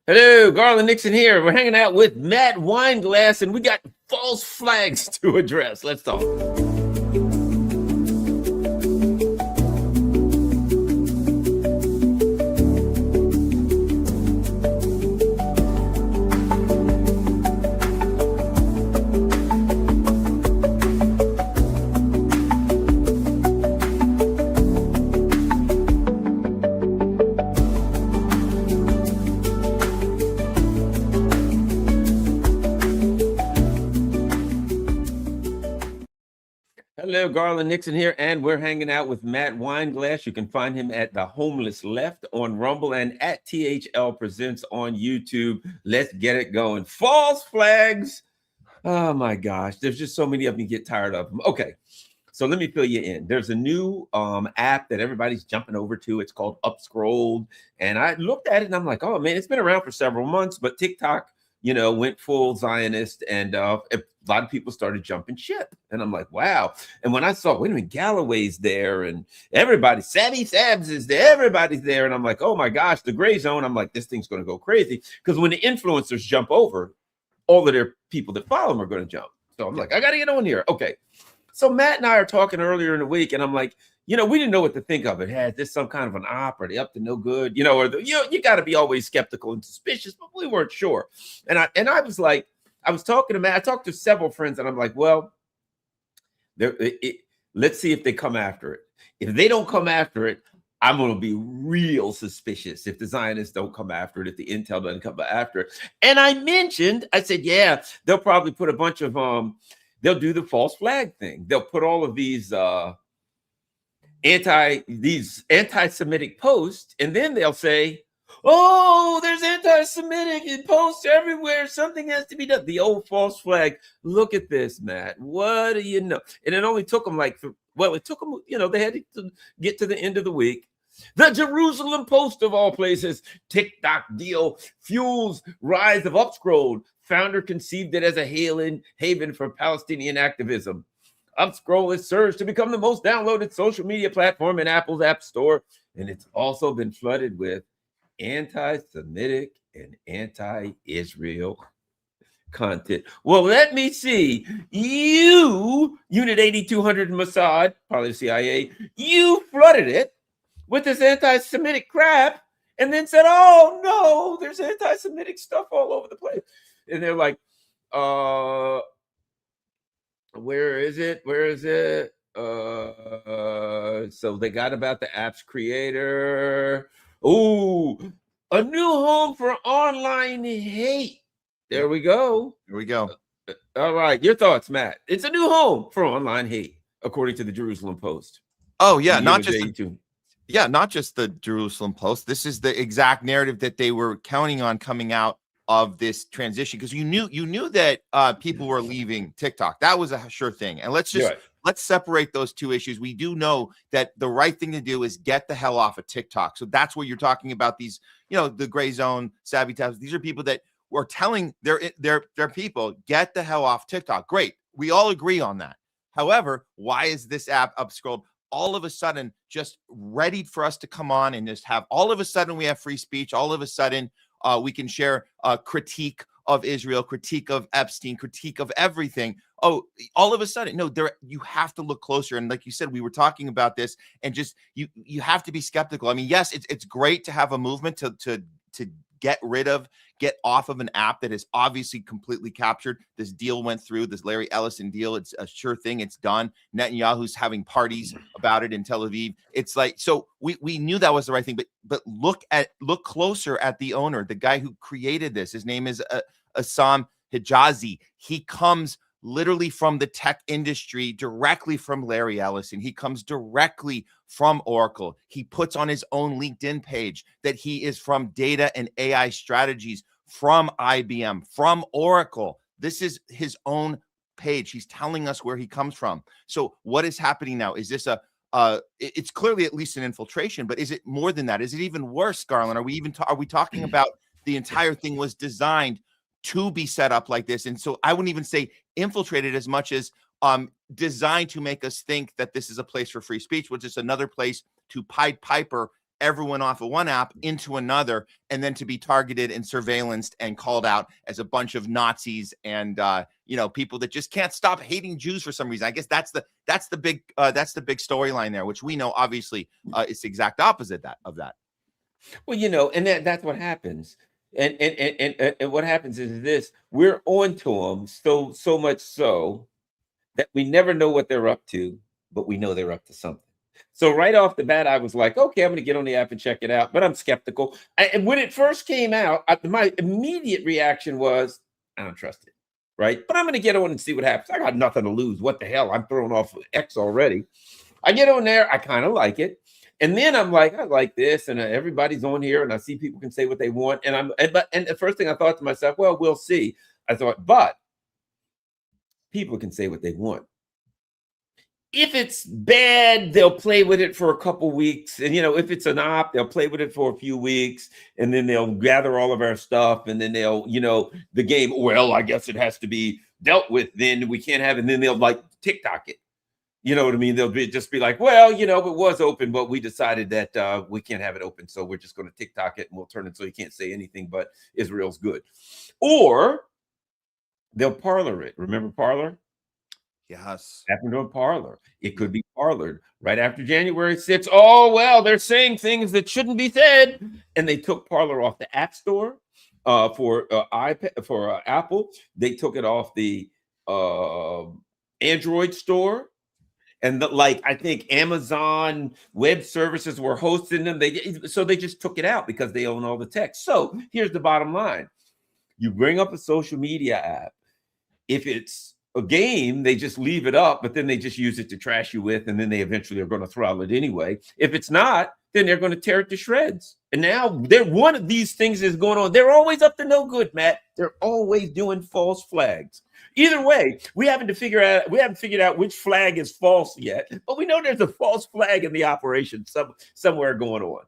Hello, Garland Nixon here. We're hanging out with Matt Weinglass, and we got false flags to address. Let's talk. Hello, Garland Nixon here, and we're hanging out with Matt Weinglass. You can find him at The Homeless Left on Rumble and at THL Presents on YouTube. Let's get it going. False flags. Oh my gosh, there's just so many of them. You get tired of them. Okay, so let me fill you in. There's a new app that everybody's jumping over to. It's called Unscrolled, and I looked at it and I'm like, oh man, it's been around for several months, but TikTok, went full Zionist, and a lot of people started jumping ship. And I'm like, wow. And when I saw, wait a minute, Galloway's there, and everybody, Savvy Sabs is there, everybody's there. And I'm like, oh my gosh, the gray zone. I'm like, this thing's going to go crazy. Because when the influencers jump over, all of their people that follow them are going to jump. So I'm like, I got to get on here. Okay. So Matt and I are talking earlier in the week, and I'm like, we didn't know what to think of it. Has this some kind of an op? Are they up to no good? You got to be always skeptical and suspicious, but we weren't sure. And I was like, I was talking to Matt. I talked to several friends, and I'm like, well, let's see if they come after it. If they don't come after it, I'm going to be real suspicious if the Zionists don't come after it, if the intel doesn't come after it. And I said, yeah, they'll probably put a bunch of, they'll do the false flag thing. They'll put all of these anti-Semitic posts, and then they'll say, oh, there's anti-Semitic posts everywhere. Something has to be done. The old false flag. Look at this, Matt. What do you know? And it only took them it took them, they had to get to the end of the week. The Jerusalem Post, of all places, Tik Tok deal fuels rise of Unscrolled. Founder conceived it as a haven for Palestinian activism. Unscrolled has surged to become the most downloaded social media platform in Apple's App Store, and it's also been flooded with anti-Semitic and anti-Israel content. Well, let me see. You, Unit 8200 Mossad, probably the CIA, you flooded it with this anti-Semitic crap, and then said, oh no, there's anti-Semitic stuff all over the place. And they're like, where is it? So they got about the app's creator. Ooh, a new home for online hate. There we go. All right, your thoughts, Matt. It's a new home for online hate, according to the Jerusalem Post. Oh yeah, not just the Jerusalem Post. This is the exact narrative that they were counting on coming out of this transition, because you knew that people were leaving TikTok. That was a sure thing. And let's separate those two issues. We do know that the right thing to do is get the hell off of TikTok. So that's what you're talking about. These, the gray zone savvy tabs. These are people that were telling their people, get the hell off TikTok. Great. We all agree on that. However, why is this app Unscrolled all of a sudden just ready for us to come on and just have, all of a sudden we have free speech. All of a sudden we can share a critique of Israel, critique of Epstein, critique of everything. Oh, all of a sudden, no, you have to look closer. And like you said, we were talking about this, and just you have to be skeptical. I mean, yes, it's great to have a movement to get off of an app that is obviously completely captured. This deal went through, this Larry Ellison deal. It's a sure thing. It's done. Netanyahu's having parties about it in Tel Aviv. It's like, so we knew that was the right thing, but look closer at the owner, the guy who created this. His name is Assam Hijazi. He comes literally from the tech industry, directly from Larry Ellison. He comes directly from Oracle. He puts on his own LinkedIn page that he is from data and AI strategies from IBM, from Oracle. This is his own page. He's telling us where he comes from. So what is happening now? Is this it's clearly at least an infiltration, but is it more than that? Is it even worse, Garland? Are we talking about the entire thing was designed to be set up like this? And so I wouldn't even say infiltrated as much as designed to make us think that this is a place for free speech, which is another place to Pied Piper everyone off of one app into another, and then to be targeted and surveillanced and called out as a bunch of Nazis and people that just can't stop hating Jews for some reason. I guess that's the big storyline there, which we know obviously is the exact opposite of that. Well, and that's what happens. And what happens is this: we're on to them so much so that we never know what they're up to, but we know they're up to something. So right off the bat, I was like, okay, I'm going to get on the app and check it out, but I'm skeptical. And when it first came out, my immediate reaction was, I don't trust it, right? But I'm going to get on and see what happens. I got nothing to lose. What the hell? I'm thrown off X already. I get on there. I kind of like it. And then I'm like, I like this, and everybody's on here, and I see people can say what they want. And the first thing I thought to myself, well, we'll see. I thought, but people can say what they want. If it's bad, they'll play with it for a couple weeks. And, if it's an op, they'll play with it for a few weeks. And then they'll gather all of our stuff. And then they'll, the game, well, I guess it has to be dealt with. Then we can't have it. And then they'll like TikTok it. You know what I mean? They'll just be like, well, it was open, but we decided that we can't have it open. So we're just going to TikTok it and we'll turn it so you can't say anything but Israel's good. Or they'll parlor it. Remember Parler? Yes. Happened on Parler. It could be parlored right after January 6th. Oh, well, they're saying things that shouldn't be said. And they took Parler off the App Store for iPad, for Apple. They took it off the Android store. And I think Amazon Web Services were hosting them. So they just took it out because they own all the tech. So here's the bottom line. You bring up a social media app. If it's a game, they just leave it up, but then they just use it to trash you with, and then they eventually are going to throttle it anyway. If it's not, then they're going to tear it to shreds. And now one of these things is going on. They're always up to no good, Matt. They're always doing false flags. Either way, we haven't figured out which flag is false yet, but we know there's a false flag in the operation somewhere going on.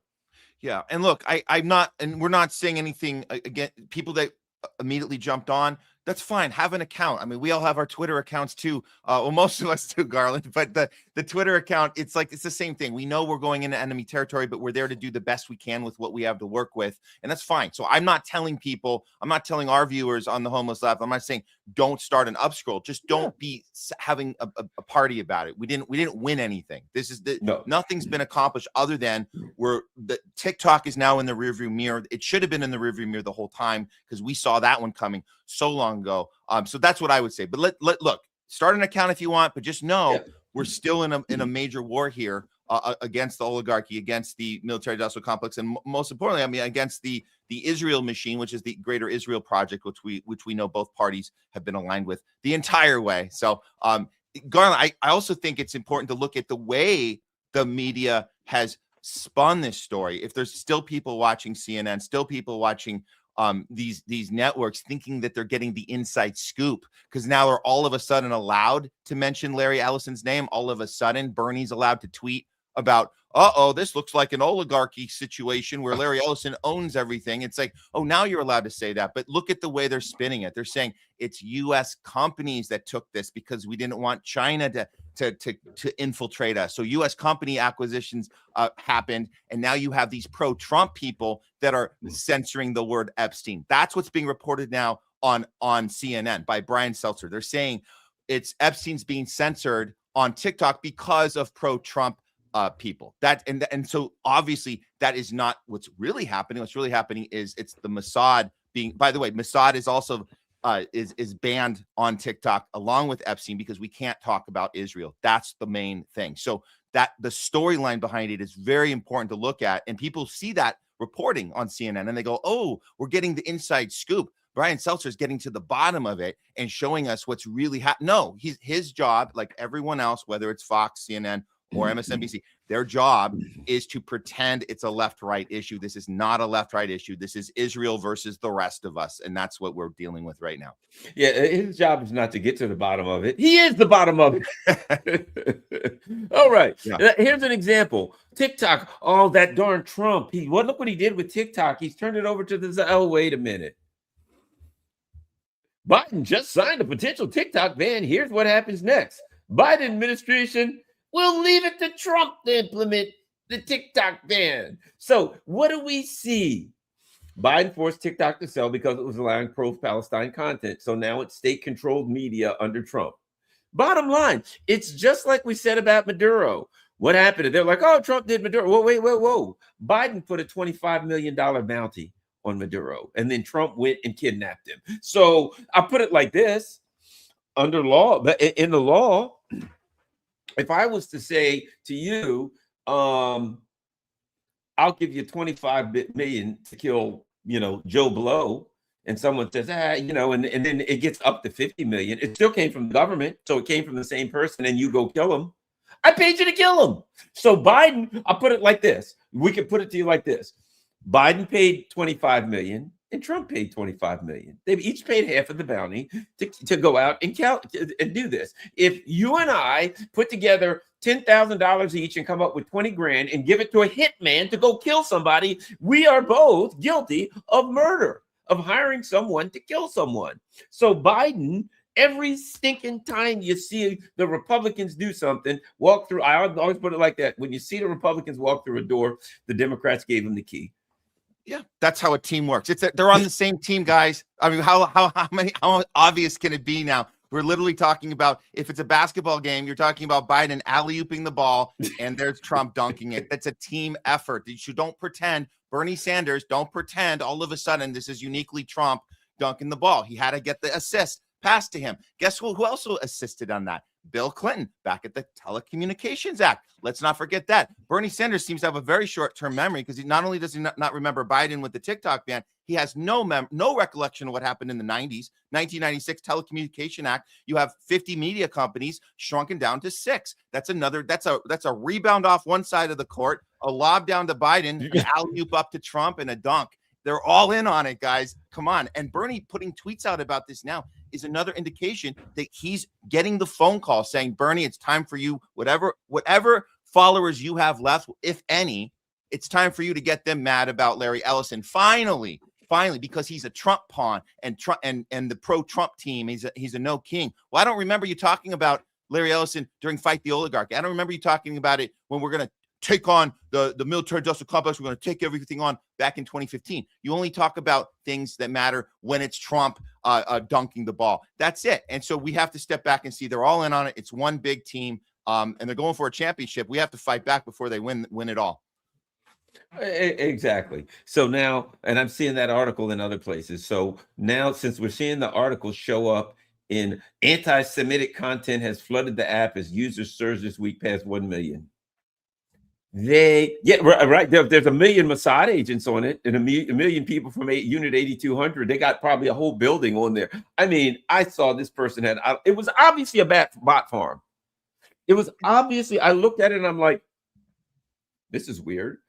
Yeah, and look, I'm not, and we're not saying anything again. People that immediately jumped on, that's fine. Have an account. I mean, we all have our Twitter accounts too. Well, most of us do, Garland. But the Twitter account, it's the same thing. We know we're going into enemy territory, but we're there to do the best we can with what we have to work with, and that's fine. So I'm not telling our viewers on the Homeless Left, I'm not saying don't start an Upscroll. Just don't be having a party about it. We didn't win anything. This is nothing's been accomplished other than the TikTok is now in the rearview mirror. It should have been in the rearview mirror the whole time because we saw that one coming so long ago. So that's what I would say. But look, start an account if you want, but just know we're still in a major war here against the oligarchy, against the military industrial complex, and most importantly, I mean, against the Israel machine, which is the Greater Israel Project, which we know both parties have been aligned with the entire way. So, Garland, I also think it's important to look at the way the media has spun this story. If there's still people watching CNN, still people watching these networks thinking that they're getting the inside scoop because now they're all of a sudden allowed to mention Larry Ellison's name. All of a sudden, Bernie's allowed to tweet about, this looks like an oligarchy situation where Larry Ellison owns everything. It's like, now you're allowed to say that. But look at the way they're spinning it. They're saying it's U.S. companies that took this because we didn't want China to infiltrate us. So U.S. company acquisitions happened, and now you have these pro-Trump people that are censoring the word Epstein. That's what's being reported now on CNN by Brian Seltzer. They're saying it's Epstein's being censored on TikTok because of pro-Trump people. And so obviously that is not what's really happening. What's really happening is it's the Mossad being. By the way, Mossad is also is banned on TikTok along with Epstein because we can't talk about Israel. That's the main thing. So that the storyline behind it is very important to look at, and people see that reporting on CNN and they go, "Oh, we're getting the inside scoop." Brian Seltzer is getting to the bottom of it and showing us what's really happening. No, his job, like everyone else, whether it's Fox, CNN, or MSNBC, their job is to pretend it's a left-right issue. This is not a left-right issue. This is Israel versus the rest of us, and that's what we're dealing with right now. Yeah, his job is not to get to the bottom of it. He is the bottom of it. All right. Yeah. Here's an example. TikTok. Oh, that darn Trump. Look what he did with TikTok. He's turned it over to the. Oh, wait a minute. Biden just signed a potential TikTok ban. Here's what happens next. Biden administration will leave it to Trump to implement The TikTok ban. So what do we see? Biden forced TikTok to sell because it was allowing pro-Palestine content. So now it's state-controlled media under Trump. Bottom line, it's just like we said about Maduro. What happened? They're like, oh, Trump did Maduro. Whoa, wait, whoa. Biden put a $25 million bounty on Maduro, and then Trump went and kidnapped him. So I put it like this. Under law, but in the law, if I was to say to you, I'll give you 25 million to kill, Joe Blow, and someone says, and then it gets up to 50 million. It still came from the government, so it came from the same person, and you go kill him. I paid you to kill him. So Biden, I'll put it like this. We could put it to you like this. Biden paid 25 million. And Trump paid 25 million. They've each paid half of the bounty to go out and do this. If you and I put together $10,000 each and come up with 20 grand and give it to a hitman to go kill somebody, we are both guilty of murder, of hiring someone to kill someone. So Biden, every stinking time you see the Republicans do something, walk through, I always put it like that. When you see the Republicans walk through a door, the Democrats gave them the key. Yeah, that's how a team works. They're on the same team, guys. I mean, how obvious can it be now? We're literally talking about, if it's a basketball game, you're talking about Biden alley-ooping the ball, and there's Trump dunking it. That's a team effort. You don't pretend, Bernie Sanders, don't pretend all of a sudden this is uniquely Trump dunking the ball. He had to get the assist passed to him. Guess who also assisted on that? Bill Clinton, back at the Telecommunications Act. Let's not forget that. Bernie Sanders seems to have a very short-term memory, because he not only does he not remember Biden with the TikTok ban, he has no recollection of what happened in the 90s. 1996 Telecommunication Act. You have 50 media companies shrunken down to 6. That's a rebound off one side of the court, a lob down to Biden, an alley-oop up to Trump, and a dunk. They're all in on it, guys. Come on. And Bernie putting tweets out about this now is another indication that he's getting the phone call saying, Bernie, it's time for you, whatever followers you have left, if any, it's time for you to get them mad about Larry Ellison. Finally, because he's a Trump pawn, and the pro-Trump team, he's a no king. Well, I don't remember you talking about Larry Ellison during Fight the Oligarchy. I don't remember you talking about it when we're going to take on the military industrial complex. We're going to take everything on back in 2015. You only talk about things that matter when it's Trump dunking the ball. That's it. And so we have to step back and see they're all in on it. It's one big team, and they're going for a championship. We have to fight back before they win it all. Exactly. So now, and I'm seeing that article in other places. So now, since we're seeing the article show up in anti-Semitic content has flooded the app as users surge this week past 1 million. Right. There's a million Mossad agents on it, and a million people from Unit 8200. They got probably a whole building on there. I mean, I saw this person it was obviously a bot farm. It was obviously, I looked at it and I'm like, this is weird.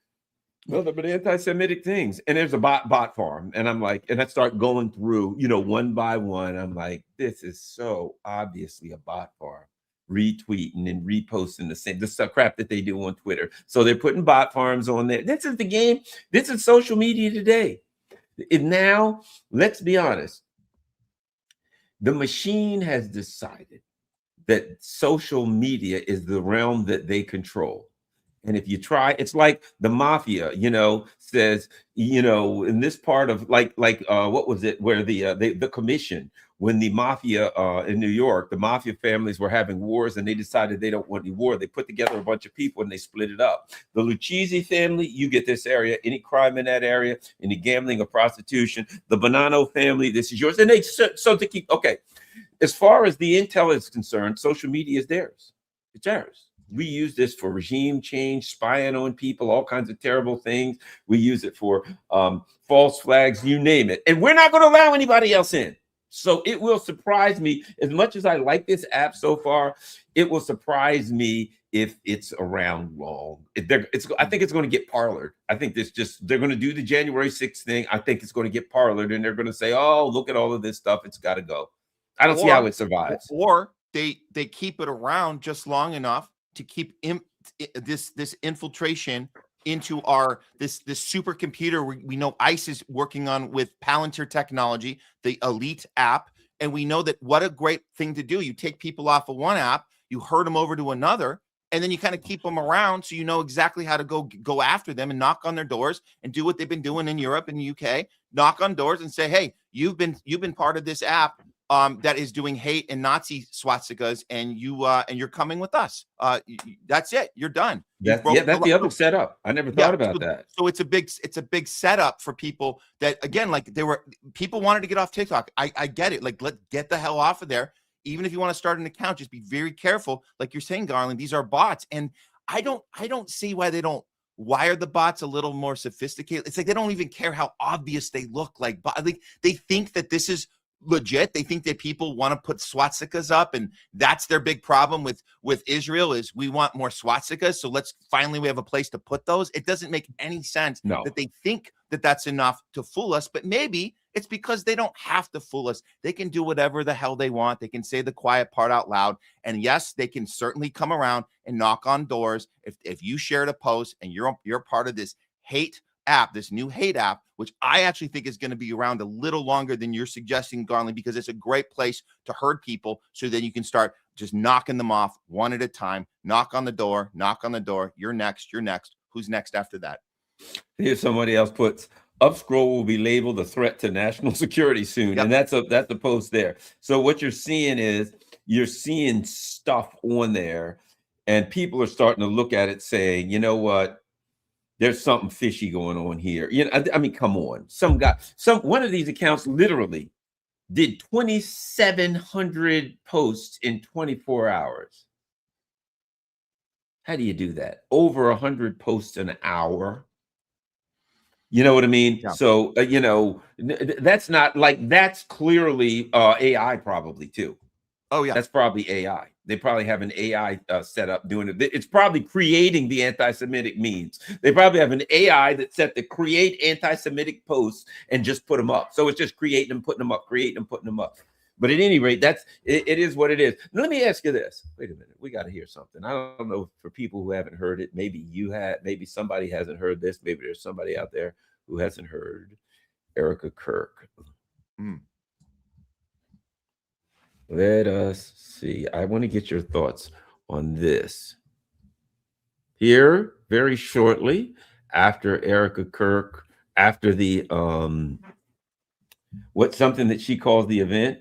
Well, but anti-Semitic things, and there's a bot farm, and I'm like, and I start going through, one by one. I'm like, this is so obviously a bot farm. Retweeting and reposting the stuff crap that they do on Twitter. So they're putting bot farms on there. This is the game. This is social media today. And now, let's be honest. The machine has decided that social media is the realm that they control. And if you try, it's like the mafia, says, in this part of what was it, where the commission, when the mafia in New York, the mafia families were having wars and they decided they don't want any war. They put together a bunch of people and they split it up. The Lucchese family, you get this area, any crime in that area, any gambling or prostitution. The Bonanno family, this is yours. And they so to keep, okay. As far as the intel is concerned, social media is theirs. It's theirs. We use this for regime change, spying on people, all kinds of terrible things. We use it for false flags, you name it. And we're not going to allow anybody else in. So it will surprise me, as much as I like this app so far, it will surprise me if it's around long. I think it's going to get parlored. I think they're going to do the January 6th thing. I think it's going to get parlored, and they're going to say, oh, look at all of this stuff. It's got to go. I don't see how it survives. Or they keep it around just long enough to keep this infiltration into this supercomputer we know ICE is working on with Palantir technology, the Elite app. And we know that what a great thing to do. You take people off of one app, you herd them over to another, and then you kind of keep them around so you know exactly how to go after them and knock on their doors and do what they've been doing in Europe and the UK. Knock on doors and say, hey, you've been part of this app that is doing hate and Nazi swastikas, and you're coming with us. That's it. You're done. That's the other setup. I never thought about that. So it's a big setup for people that, again, like people wanted to get off TikTok. I get it. Like, let's get the hell off of there. Even if you want to start an account, just be very careful. Like you're saying, Garland, these are bots, and I don't see why they don't wire the bots a little more sophisticated. It's like they don't even care how obvious they look. Like they think that this is legit. They think that people want to put swastikas up, and that's their big problem with Israel is we want more swastikas. So we have a place to put those. It doesn't make any sense that they think that that's enough to fool us, but maybe it's because they don't have to fool us. They can do whatever the hell they want. They can say the quiet part out loud. And yes, they can certainly come around and knock on doors. If you shared a post and you're part of this hate app, this new hate app, which I actually think is going to be around a little longer than you're suggesting, Garland, because it's a great place to herd people. So then you can start just knocking them off one at a time. Knock on the door. You're next. Who's next after that? Here's somebody else puts, Upscroll will be labeled a threat to national security soon. Yep. And that's a post there. So what you're seeing is you're seeing stuff on there, and people are starting to look at it saying, you know what? There's something fishy going on here. You know, I mean, come on. One of these accounts literally did 2,700 posts in 24 hours. How do you do that? Over 100 posts an hour. You know what I mean? Yeah. So, that's not like, that's clearly AI probably too. Oh, yeah. That's probably AI. They probably have an AI set up doing it. It's probably creating the anti-Semitic memes. They probably have an AI that's set to create anti-Semitic posts and just put them up. So it's just creating them, putting them up, creating them, putting them up. But at any rate, it is what it is. Now, let me ask you this. Wait a minute. We got to hear something. I don't know, for people who haven't heard it, maybe maybe somebody hasn't heard this. Maybe there's somebody out there who hasn't heard Erica Kirk. Let us see. I want to get your thoughts on this. Here, very shortly after Erica Kirk, after the something that she calls the event,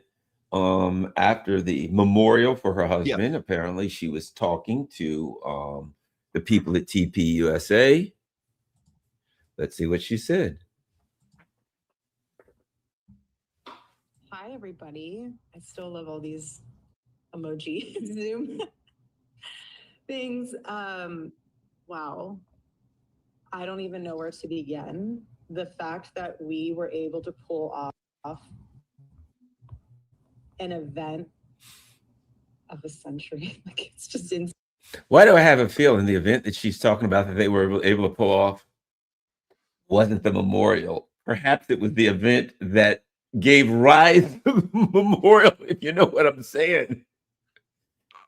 after the memorial for her husband, apparently she was talking to the people at TPUSA. Let's see what she said. Hi, everybody. I still love all these emoji Zoom things. Wow. I don't even know where to begin. The fact that we were able to pull off an event of a century, like, it's just insane. Why do I have a feeling the event that she's talking about that they were able to pull off wasn't the memorial? Perhaps it was the event that gave rise to the memorial, if you know what I'm saying.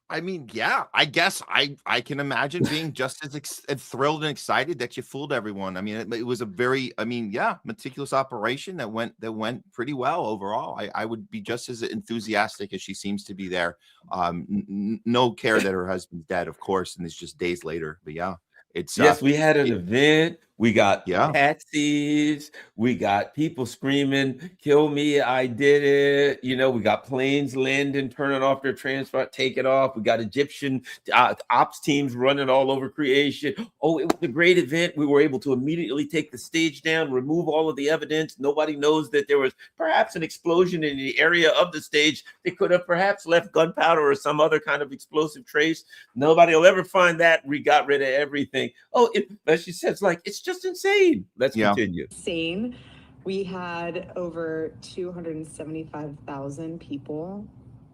I mean, yeah, I guess I can imagine being just as thrilled and excited that you fooled everyone. I mean, it was a very, meticulous operation that went pretty well overall. I would be just as enthusiastic as she seems to be there. No care that her husband's dead, of course, and it's just days later. But yeah, it's we had an event. We got patsies. We got people screaming, "Kill me, I did it." You know, we got planes landing, turning off their transport, take it off. We got Egyptian ops teams running all over creation. Oh, it was a great event. We were able to immediately take the stage down, remove all of the evidence. Nobody knows that there was perhaps an explosion in the area of the stage. They could have perhaps left gunpowder or some other kind of explosive trace. Nobody will ever find that. We got rid of everything. Oh, as she said, it's just insane. Let's continue. Insane. We had over 275,000 people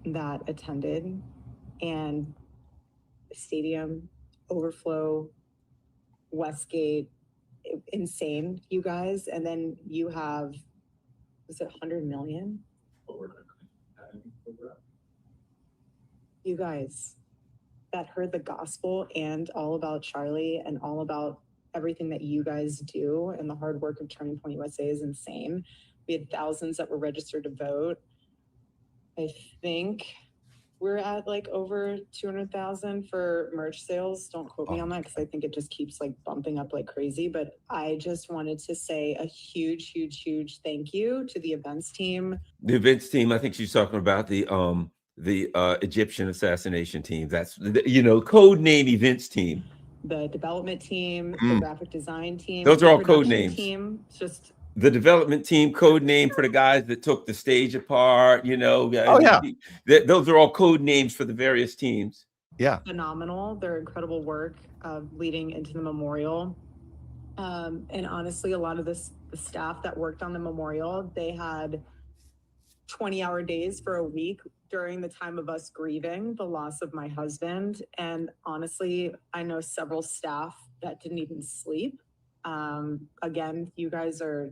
that attended, and the stadium, overflow, Westgate, insane, you guys. And then you have, was it 100 million? You guys that heard the gospel and all about Charlie and all about everything that you guys do, and the hard work of Turning Point USA is insane. We had thousands that were registered to vote. I think we're at like over 200,000 for merch sales. Don't quote me on that because I think it just keeps like bumping up like crazy. But I just wanted to say a huge, huge, huge thank you to the events team. The events team, I think she's talking about the Egyptian assassination team. That's, you know, code name events team. The development team, the graphic design team. Those are all code names. Team, just the development team, code name for the guys that took the stage apart, you know. Oh, yeah. Those are all code names for the various teams. Yeah. Phenomenal. Their incredible work leading into the memorial. And honestly, a lot of the staff that worked on the memorial, they had 20-hour days for a week during the time of us grieving the loss of my husband. And honestly, I know several staff that didn't even sleep. Again, you guys are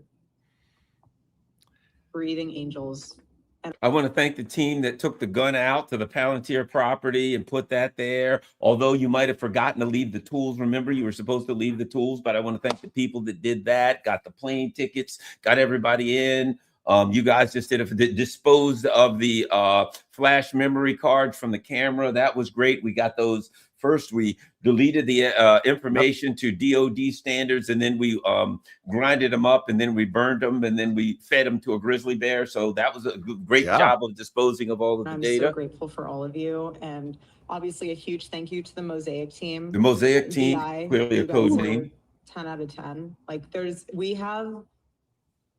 breathing angels. And I want to thank the team that took the gun out to the Palantir property and put that there. Although you might have forgotten to leave the tools. Remember, you were supposed to leave the tools, but I want to thank the people that did that, got the plane tickets, got everybody in. You guys just disposed of the flash memory cards from the camera. That was great. We got those. First, we deleted the information to DOD standards, and then we grinded them up, and then we burned them, and then we fed them to a grizzly bear. So that was a great job of disposing of all of the data. I'm so grateful for all of you, and obviously a huge thank you to the Mosaic team. The Mosaic team, clearly a code name. 10 out of 10. Like we have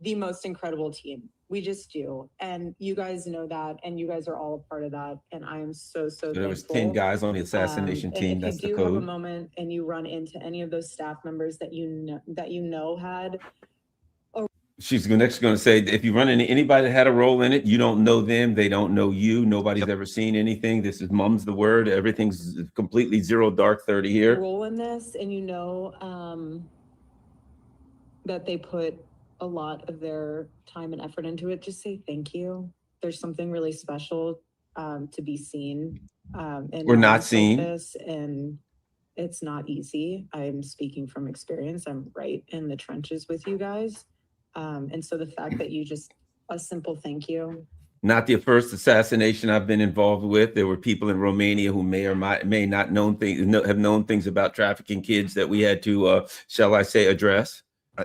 the most incredible team. We just do. And you guys know that. And you guys are all a part of that. And I am so there was 10 guys on the assassination team. If that's you the do code. have a moment and you run into any of those staff members that you know had. She's next going to say, if you run into anybody that had a role in it, you don't know them. They don't know you. Nobody's ever seen anything. This is mum's the word. Everything's completely zero dark 30 here. Role in this. And you know that they put a lot of their time and effort into it. Just say thank you. There's something really special to be seen. And we're not seen. And it's not easy. I'm speaking from experience. I'm right in the trenches with you guys. And so the fact that you just, a simple thank you. Not the first assassination I've been involved with. There were people in Romania who may or may not have known things about trafficking kids that we had to, shall I say, address.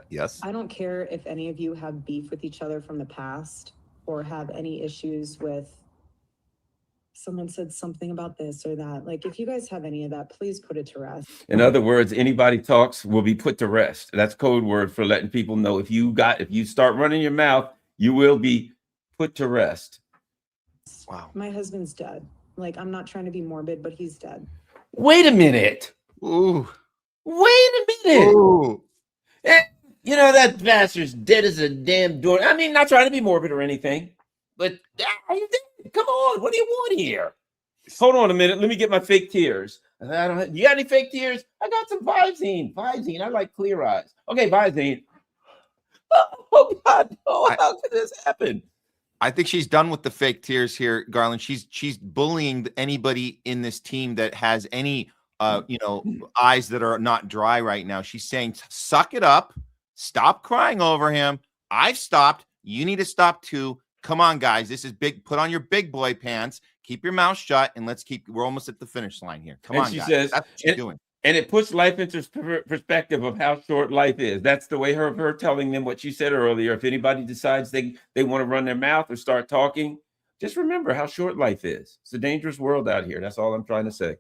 Yes. I don't care if any of you have beef with each other from the past or have any issues with someone said something about this or that. Like, if you guys have any of that, please put it to rest. In other words, anybody talks will be put to rest. That's code word for letting people know if you start running your mouth, you will be put to rest. Wow. My husband's dead. Like, I'm not trying to be morbid, but he's dead. Wait a minute. Ooh. Wait a minute. Ooh. You know, that bastard's dead as a damn door. I mean, not trying to be morbid or anything, but come on, what do you want here? Hold on a minute. Let me get my fake tears. You got any fake tears? I got some Visine. I like Clear Eyes. Okay, Visine. Oh God, how could this happen? I think she's done with the fake tears here, Garland. She's bullying anybody in this team that has any eyes that are not dry right now. She's saying, suck it up. Stop crying over him. I've stopped. You need to stop too. Come on, guys. This is big. Put on your big boy pants. Keep your mouth shut, and we're almost at the finish line here. Come on, she guys. says, that's what she's doing. And it puts life into perspective of how short life is. That's the way her telling them what she said earlier. If anybody decides they want to run their mouth or start talking, just remember how short life is. It's a dangerous world out here. That's all I'm trying to say.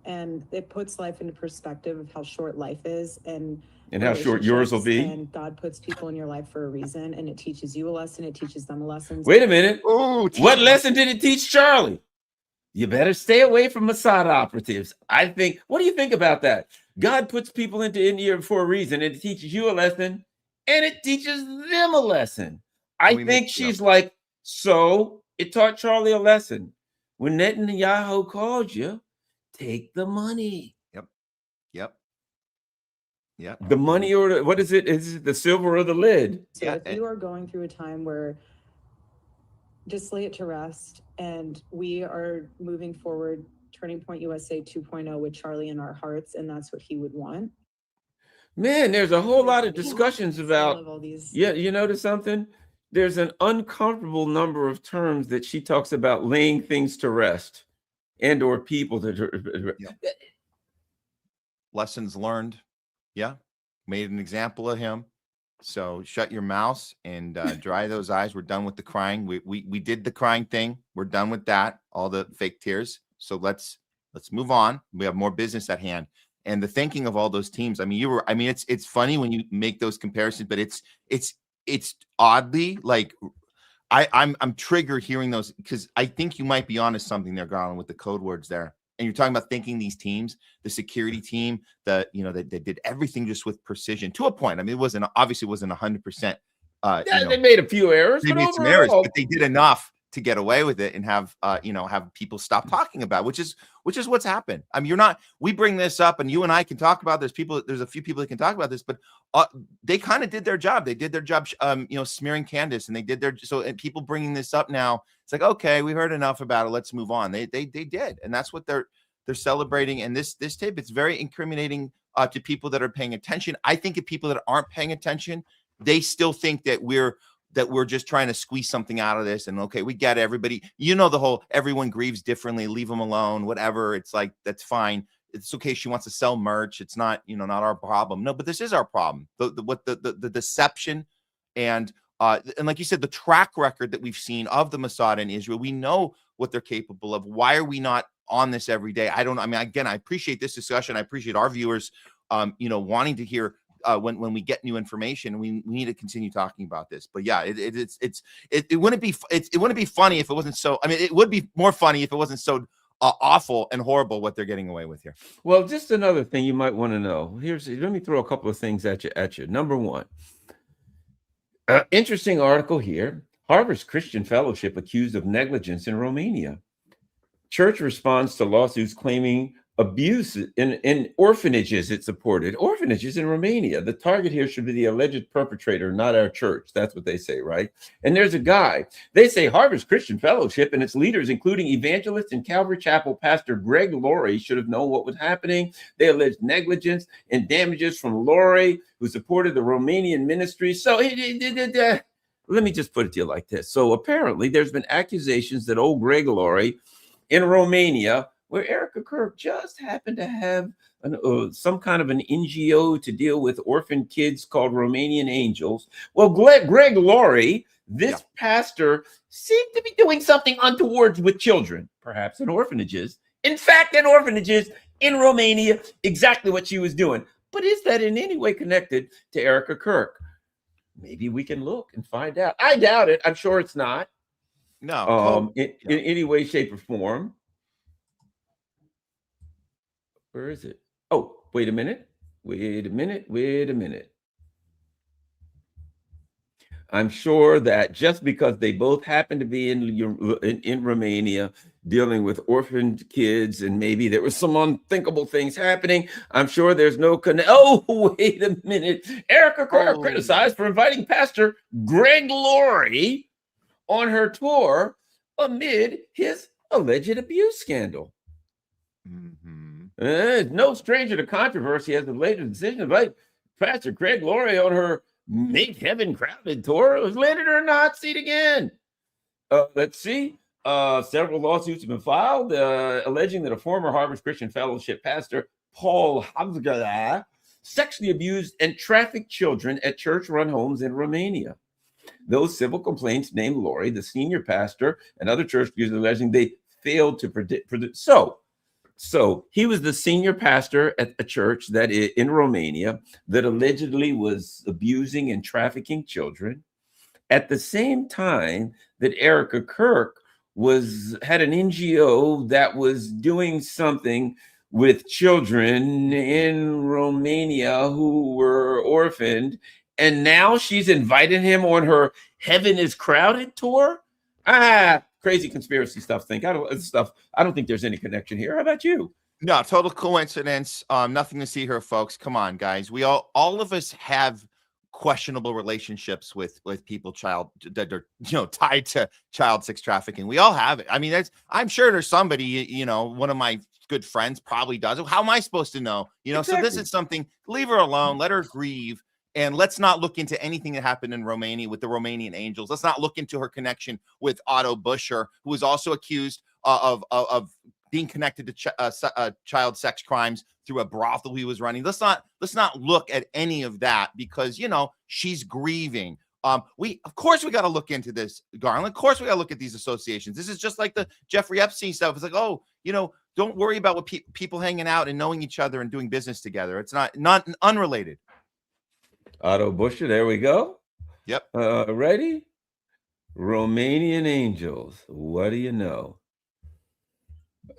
And it puts life into perspective of how short life is and how short yours will be. And God puts people in your life for a reason, and it teaches you a lesson. It teaches them a lesson. Wait a minute. Ooh, what lesson did it teach Charlie? You better stay away from Mossad operatives. What do you think about that? God puts people into India for a reason, and it teaches you a lesson, and it teaches them a lesson. I think she's like, so it taught Charlie a lesson. When Netanyahu called you, take the money. Yep. The money, or what is it? Is it the silver or the lid? So if you are going through a time where, just lay it to rest, and we are moving forward, Turning Point USA 2.0 with Charlie in our hearts, and that's what he would want. Man, there's a whole lot of discussions about, you notice something? There's an uncomfortable number of terms that she talks about laying things to rest. and or people that are, lessons learned. Yeah. Made an example of him. So shut your mouth and dry those eyes. We're done with the crying. We did the crying thing. We're done with that. All the fake tears. So let's move on. We have more business at hand. And the thinking of all those teams. I mean, it's funny when you make those comparisons, but it's oddly like I'm triggered hearing those, because I think you might be onto something there, Garland, with the code words there. And you're talking about thinking these teams, the security team, they did everything just with precision to a point. I mean, it obviously wasn't 100%. They made a few errors. They made some errors, but they did enough to get away with it and have people stop talking about it, which is what's happened. I mean, we bring this up and you and I can talk about, there's a few people that can talk about this, but they kind of did their job. They did their job, smearing Candace, and they did and people bringing this up now, it's like, okay, we heard enough about it. Let's move on. They did. And that's what they're celebrating. And this tape, it's very incriminating to people that are paying attention. I think if people that aren't paying attention, they still think that we're just trying to squeeze something out of this. And okay, we get it, everybody, the whole, everyone grieves differently, leave them alone, whatever. It's like, that's fine. It's okay. She wants to sell merch. It's not, not our problem. No, but this is our problem. The deception and like you said, the track record that we've seen of the Mossad in Israel, we know what they're capable of. Why are we not on this every day? I appreciate this discussion. I appreciate our viewers, wanting to hear when we get new information. We need to continue talking about this. But yeah, it wouldn't be funny if it wasn't so. I mean, it would be more funny if it wasn't so awful and horrible what they're getting away with here. Well, just another thing you might want to know. Let me throw a couple of things at you. Number one, interesting article here. Harvard's Christian Fellowship accused of negligence in Romania. Church responds to lawsuits claiming abuse in orphanages it supported. Orphanages in Romania. The target here should be the alleged perpetrator, not our church. That's what they say, right? And there's a guy. They say Harvard's Christian Fellowship and its leaders, including evangelist and Calvary Chapel pastor Greg Laurie, should have known what was happening. They alleged negligence and damages from Laurie, who supported the Romanian ministry. So let me just put it to you like this. So apparently there's been accusations that old Greg Laurie in Romania, where Erica Kirk just happened to have some kind of an NGO to deal with orphan kids called Romanian Angels. Well, Greg Laurie, this pastor, seemed to be doing something untoward with children, perhaps in orphanages. In fact, in orphanages in Romania, exactly what she was doing. But is that in any way connected to Erica Kirk? Maybe we can look and find out. I doubt it. I'm sure it's not. No. In any way, shape, or form. Where is it? Oh, wait a minute. I'm sure that just because they both happen to be in Romania dealing with orphaned kids, and maybe there was some unthinkable things happening, I'm sure there's no Oh, wait a minute. Erica Kirk criticized for inviting Pastor Greg Laurie on her tour amid his alleged abuse scandal. No stranger to controversy as the latest decision to invite Pastor Greg Laurie on her Make Heaven Crowded tour was landed in a hot seat again. Let's see. Several lawsuits have been filed alleging that a former Harvard Christian Fellowship pastor, Paul Havgala, sexually abused and trafficked children at church-run homes in Romania. Those civil complaints named Laurie, the senior pastor, and other church abusers alleging they failed to predict. So he was the senior pastor at a church that in Romania that allegedly was abusing and trafficking children. At the same time that Erica Kirk had an NGO that was doing something with children in Romania who were orphaned, and now she's invited him on her Heaven is Crowded tour. Crazy conspiracy stuff. I don't think there's any connection here. How about you? No, total coincidence. Nothing to see here, folks. Come on, guys. We all of us have questionable relationships with people that are tied to child sex trafficking. We all have it. I mean, I'm sure there's somebody, one of my good friends probably does it. How am I supposed to know? Exactly. So this is something. Leave her alone. Let her grieve. And let's not look into anything that happened in Romania with the Romanian Angels. Let's not look into her connection with Otto Buscher, who was also accused of being connected to child sex crimes through a brothel he was running. Let's not look at any of that because, you know, she's grieving. Of course we got to look into this, Garland. Of course we got to look at these associations. This is just like the Jeffrey Epstein stuff. It's like, oh, you know, don't worry about what people hanging out and knowing each other and doing business together. It's not unrelated. Otto Buscher, there we go. Yep. Ready? Romanian Angels. What do you know?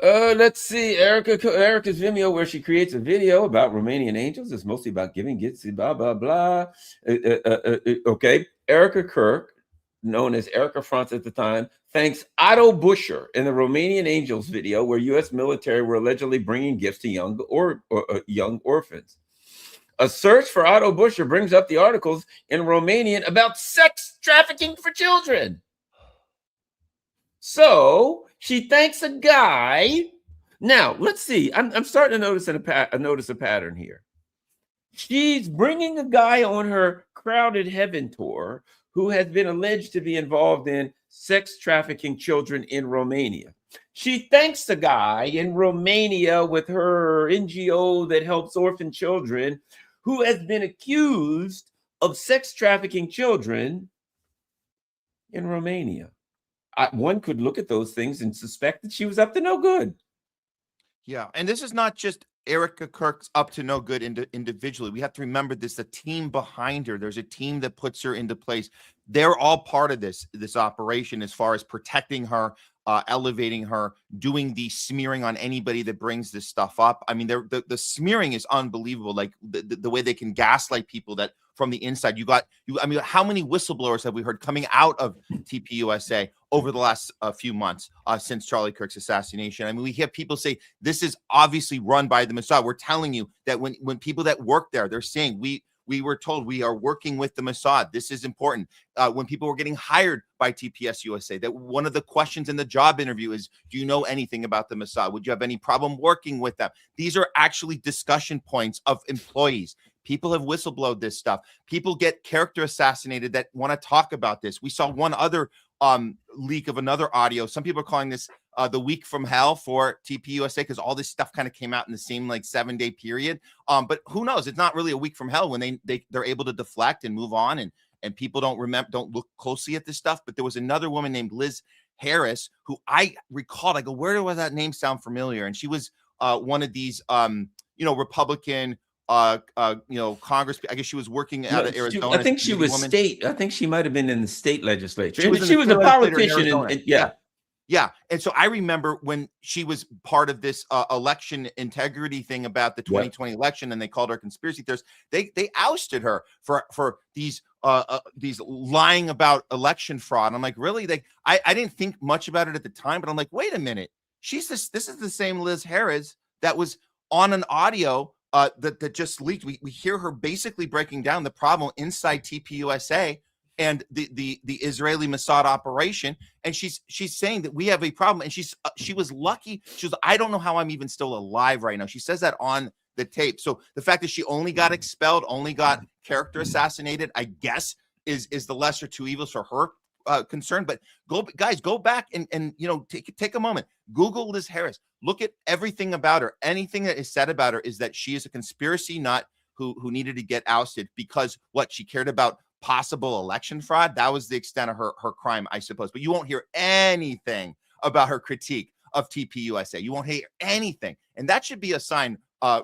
Let's see. Erica's Vimeo, where she creates a video about Romanian angels. It's mostly about giving gifts, blah, blah, blah. Okay. Erica Kirk, known as Erica France at the time, thanks Otto Buscher in the Romanian Angels video, where U.S. military were allegedly bringing gifts to young orphans. A search for Otto Buscher brings up the articles in Romanian about sex trafficking for children. So she thanks a guy. Now let's see. I'm starting to notice a pattern here. She's bringing a guy on her Crowded Heaven tour who has been alleged to be involved in sex trafficking children in Romania. She thanks a guy in Romania with her NGO that helps orphan children who has been accused of sex trafficking children in Romania. One could look at those things and suspect that she was up to no good. Yeah, and this is not just Erica Kirk's up to no good individually. We have to remember this, the team behind her. There's a team that puts her into place. They're all part of this operation as far as protecting her, elevating her, doing the smearing on anybody that brings this stuff up. I mean, the smearing is unbelievable. Like the way they can gaslight people that from the inside. I mean, how many whistleblowers have we heard coming out of TPUSA over the last few months since Charlie Kirk's assassination? I mean, we hear people say this is obviously run by the Mossad. We're telling you that when people that work there, they're saying we were told we are working with the Mossad. This is important. When people were getting hired by TPS USA, that one of the questions in the job interview is, do you know anything about the Mossad? Would you have any problem working with them? These are actually discussion points of employees. People have whistleblowed this stuff. People get character assassinated that want to talk about this. We saw one other leak of another audio. Some people are calling this the week from hell for TPUSA because all this stuff kind of came out in the same like 7-day period. But who knows? It's not really a week from hell when they're able to deflect and move on and people don't look closely at this stuff. But there was another woman named Liz Harris who I recalled. I go, where does that name sound familiar? And she was one of these Republican Congress. I guess she was working out of Arizona. I think she was state. I think she might have been in the state legislature. She was a politician. Yeah. And so I remember when she was part of this election integrity thing about the 2020 election, and they called her conspiracy theorist. They ousted her for these lying about election fraud. I'm like, really? I didn't think much about it at the time, but I'm like, wait a minute. This is the same Liz Harris that was on an audio that just leaked. We hear her basically breaking down the problem inside TPUSA and the Israeli Mossad operation, and she's saying that we have a problem, and she was lucky. She was, I don't know how I'm even still alive right now. She says that on the tape. So the fact that she only got expelled, only got character assassinated, I guess is the lesser two evils for her concern. But go back and take a moment, Google Liz Harris, look at everything about her. Anything that is said about her is that she is a conspiracy nut who needed to get ousted because she cared about possible election fraud. That was the extent of her crime, I suppose. But you won't hear anything about her critique of TPUSA. You won't hear anything, and that should be a sign.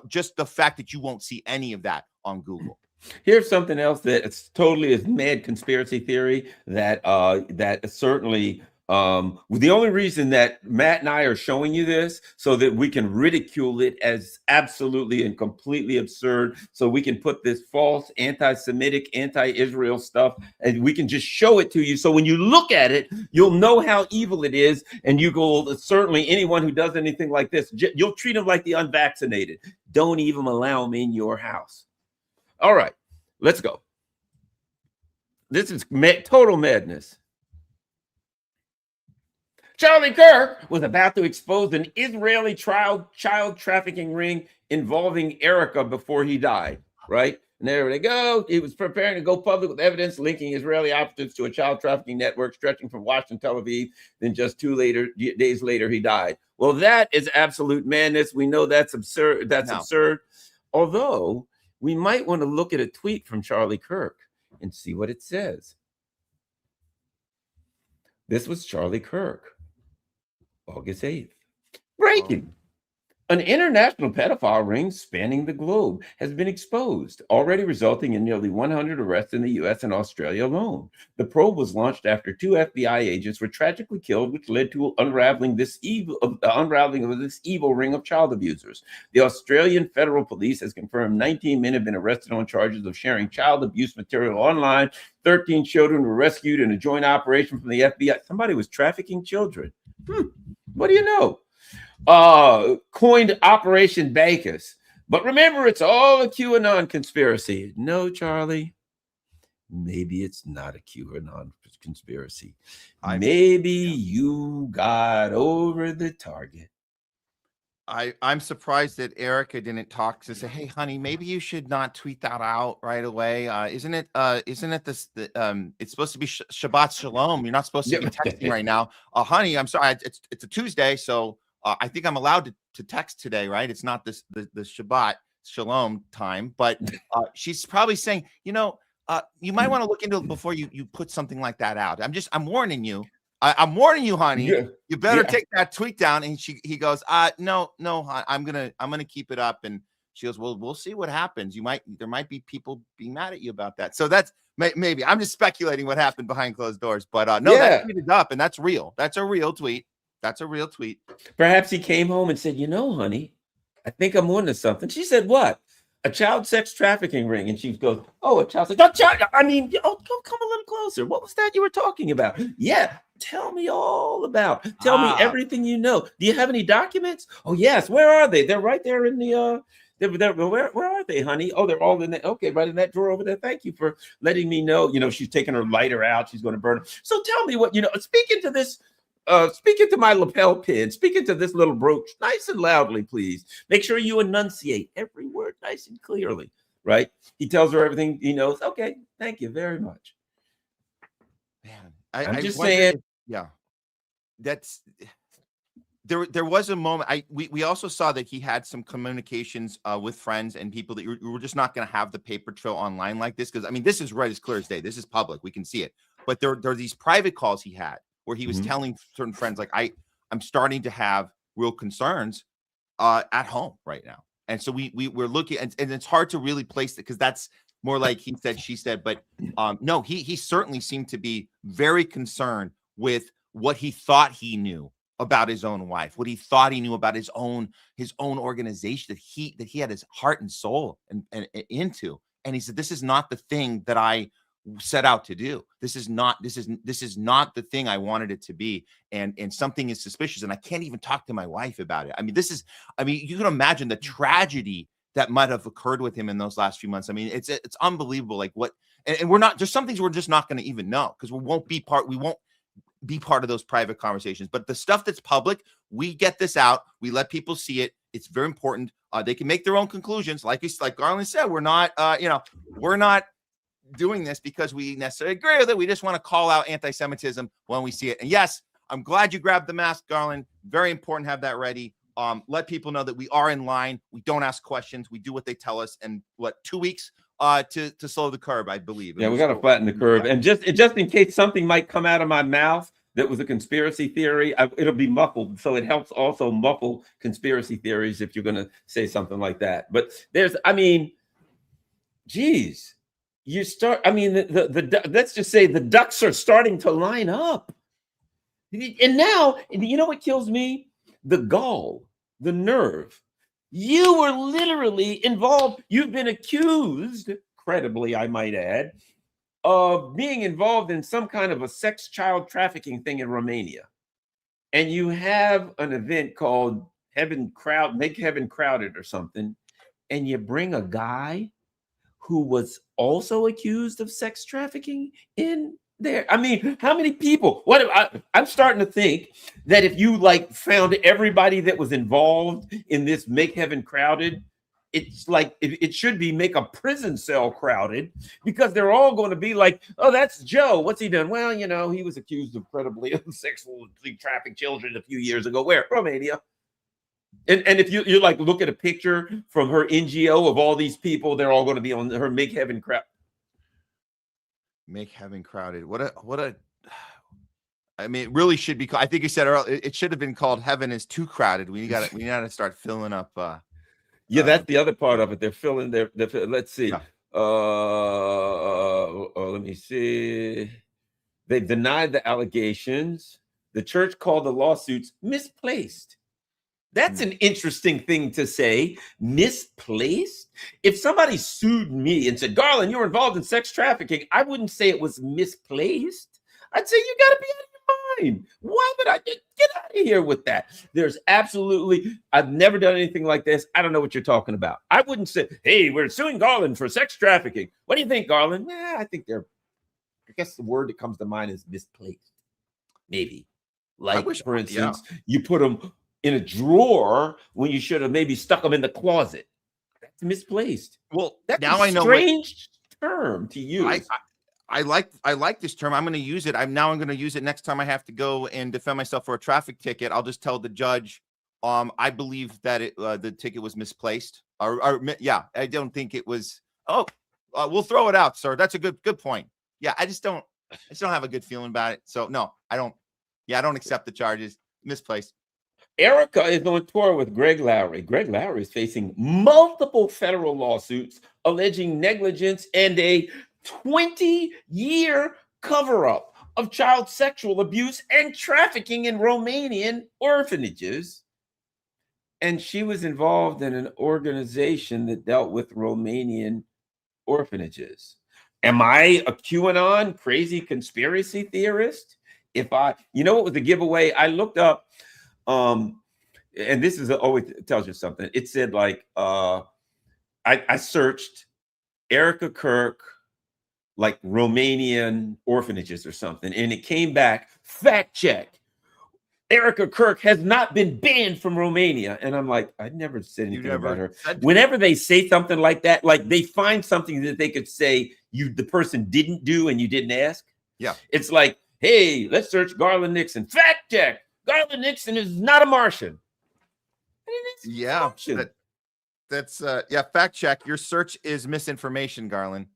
Just the fact that you won't see any of that on Google. Here's something else that it's totally is mad conspiracy theory that certainly the only reason that Matt and I are showing you this so that we can ridicule it as absolutely and completely absurd, so we can put this false anti-Semitic, anti-Israel stuff and we can just show it to you. So when you look at it, you'll know how evil it is. And you go, certainly anyone who does anything like this, you'll treat them like the unvaccinated. Don't even allow them in your house. All right, let's go. This is total madness. Charlie Kirk was about to expose an Israeli child trafficking ring involving Erica before he died, right? And there they go. He was preparing to go public with evidence linking Israeli operatives to a child trafficking network stretching from Washington, Tel Aviv. Then just 2 days later, he died. Well, that is absolute madness. We know that's absurd. That's absurd. Although we might want to look at a tweet from Charlie Kirk and see what it says. This was Charlie Kirk, August 8th. Breaking. An international pedophile ring spanning the globe has been exposed, already resulting in nearly 100 arrests in the U.S. and Australia alone. The probe was launched after 2 FBI agents were tragically killed, which led to unraveling of this evil ring of child abusers. The Australian Federal Police has confirmed 19 men have been arrested on charges of sharing child abuse material online. 13 children were rescued in a joint operation from the FBI. Somebody was trafficking children. What do you know? Coined Operation Bacchus. But remember, it's all a QAnon conspiracy. No, Charlie, maybe it's not a QAnon conspiracy. Maybe you got over the target. I'm surprised that Erica didn't talk to say, "Hey, honey, maybe you should not tweet that out right away. Isn't it this? It's supposed to be Shabbat Shalom. You're not supposed to be texting right now, honey. I'm sorry. It's a Tuesday, so I think I'm allowed to text today, right? It's not the Shabbat Shalom time, but she's probably saying, you might want to look into it before you put something like that out. I'm warning you. I'm warning you, honey. Yeah. You better take that tweet down. And he goes, no, I'm gonna keep it up. And she goes, well, we'll see what happens. There might be people being mad at you about that. So that's maybe I'm just speculating what happened behind closed doors. But that tweet is up, and that's real. That's a real tweet. That's a real tweet. Perhaps he came home and said, honey, I think I'm on to something. She said, what? A child sex trafficking ring. And she goes, oh, a child sex. Come a little closer. What was that you were talking about? Yeah. Tell me all about. Tell me everything you know. Do you have any documents? Oh, yes. Where are they? They're right there in the where are they, honey? Oh, they're all in there. Okay, right in that drawer over there. Thank you for letting me know. She's taking her lighter out. She's going to burn it. So tell me what, speaking to this. Speaking to my lapel pin, speaking to this little brooch, nice and loudly, please. Make sure you enunciate every word nice and clearly, right? He tells her everything he knows. Okay, thank you very much. Man, I'm just saying. Yeah, that's there was a moment. We also saw that he had some communications with friends and people that you were just not going to have the paper trail online like this, because this is right as clear as day. This is public. We can see it. But there are these private calls he had where he was telling certain friends, like, I'm starting to have real concerns at home right now. And so we're looking, and it's hard to really place it because that's more like he said, she said. But no, he certainly seemed to be very concerned with what he thought he knew about his own wife, what he thought he knew about his own organization that he had his heart and soul and into. And he said, this is not the thing that I set out to do. This is not the thing I wanted it to be. And something is suspicious. And I can't even talk to my wife about it. You can imagine the tragedy that might have occurred with him in those last few months. It's unbelievable. Like what, and we're not, there's some things we're just not going to even know because we won't be part of those private conversations. But the stuff that's public, we get this out. We let people see it. It's very important. They can make their own conclusions. Like Garland said, we're not doing this because we necessarily agree with it. We just want to call out anti-Semitism when we see it. And yes, I'm glad you grabbed the mask, Garland. Very important to have that ready. Let people know that we are in line. We don't ask questions. We do what they tell us. And 2 weeks to slow the curve, I believe. Yeah, we got to flatten the curve. And just in case something might come out of my mouth that was a conspiracy theory, it'll be muffled. So it helps also muffle conspiracy theories if you're going to say something like that. But geez. You start, let's just say the ducks are starting to line up. And now, you know what kills me? The gall, the nerve. You were literally involved. You've been accused, credibly, I might add, of being involved in some kind of a sex child trafficking thing in Romania. And you have an event called Make Heaven Crowded or something. And you bring a guy who was also accused of sex trafficking in there. How many people? I'm starting to think that if you found everybody that was involved in this Make Heaven Crowded, it's like it should be make a prison cell crowded, because they're all going to be like, oh, that's Joe. What's he done? Well, you know, he was accused of credibly sexually trafficking children a few years ago. Where? Romania. And if you like look at a picture from her NGO of all these people, they're all going to be on her Make Heaven crowd. Make Heaven Crowded. What a I mean, it really should be. I think you said earlier, it should have been called Heaven is Too Crowded. We got to start filling up. Yeah, that's the other part of it. They're filling their. Let's see. Yeah. Let me see. They've denied the allegations. The church called the lawsuits misplaced. That's an interesting thing to say. Misplaced. If somebody sued me and said, Garland, you're involved in sex trafficking, I wouldn't say it was misplaced. I'd say you got to be out of your mind. Why would I get out of here with that? There's absolutely, I've never done anything like this. I don't know what you're talking about. I wouldn't say, hey, we're suing Garland for sex trafficking. What do you think, Garland? I think I guess the word that comes to mind is misplaced. Maybe. Like, for instance, you put them in a drawer when you should have maybe stuck them in the closet. That's misplaced. Well, that's now a strange term to use. I like this term. I'm going to use it. I'm going to use it next time I have to go and defend myself for a traffic ticket. I'll just tell the judge, I believe that the ticket was misplaced. Yeah, I don't think it was. We'll throw it out, sir. That's a good point. Yeah, I just don't have a good feeling about it. So no, I don't. Yeah, I don't accept the charges. Misplaced. Erica is on tour with Greg Lowry. Greg Lowry is facing multiple federal lawsuits alleging negligence and a 20-year cover-up of child sexual abuse and trafficking in Romanian orphanages. And she was involved in an organization that dealt with Romanian orphanages. Am I a QAnon crazy conspiracy theorist? You know what was the giveaway? I looked up, and this is always tells you something. It said like, I searched Erica Kirk, like Romanian orphanages or something, and it came back, fact check. Erica Kirk has not been banned from Romania. And I'm like, I never said anything about her. Whenever they say something like that, like they find something that they could say the person didn't do and you didn't ask. Yeah. It's like, hey, let's search Garland Nixon. Fact check. Garland Nixon is not a Martian. Yeah. That's fact check. Your search is misinformation, Garland.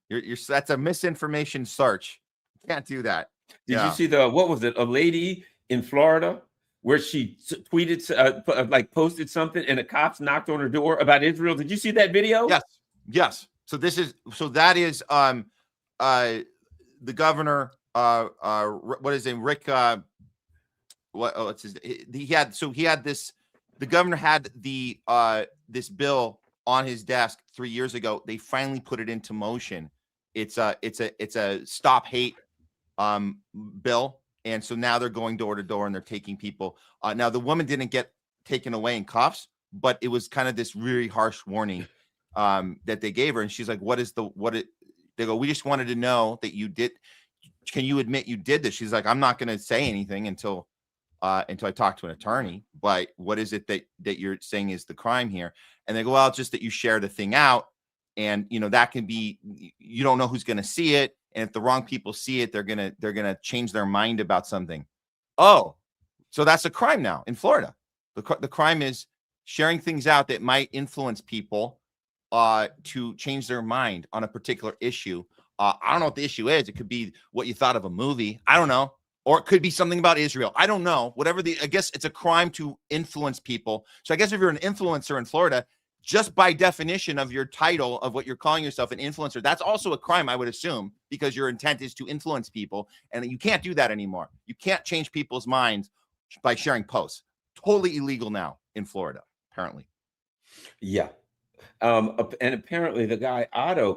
That's a misinformation search. You can't do that. Did you see what was it? A lady in Florida where she tweeted, posted something, and the cops knocked on her door about Israel. Did you see that video? Yes. So that is the governor. What is his name? Rick. What's his? He had this. The governor had this bill on his desk 3 years ago. They finally put it into motion. It's a stop hate bill. And so now they're going door to door and they're taking people. Now the woman didn't get taken away in cuffs, but it was kind of this really harsh warning that they gave her. And she's like, they go, we just wanted to know that you did. Can you admit you did this? She's like, I'm not going to say anything until I talk to an attorney. But what is it that you're saying is the crime here? And they go, well, it's just that you share the thing out. And, that can be, you don't know who's going to see it. And if the wrong people see it, they're gonna change their mind about something. Oh, so that's a crime now in Florida. The crime is sharing things out that might influence people to change their mind on a particular issue. I don't know what the issue is. It could be what you thought of a movie. I don't know. Or it could be something about Israel. I don't know. I guess it's a crime to influence people. So I guess if you're an influencer in Florida, just by definition of your title of what you're calling yourself, an influencer, that's also a crime, I would assume, because your intent is to influence people. And you can't do that anymore. You can't change people's minds by sharing posts. Totally illegal now in Florida, apparently. Yeah. And apparently the guy,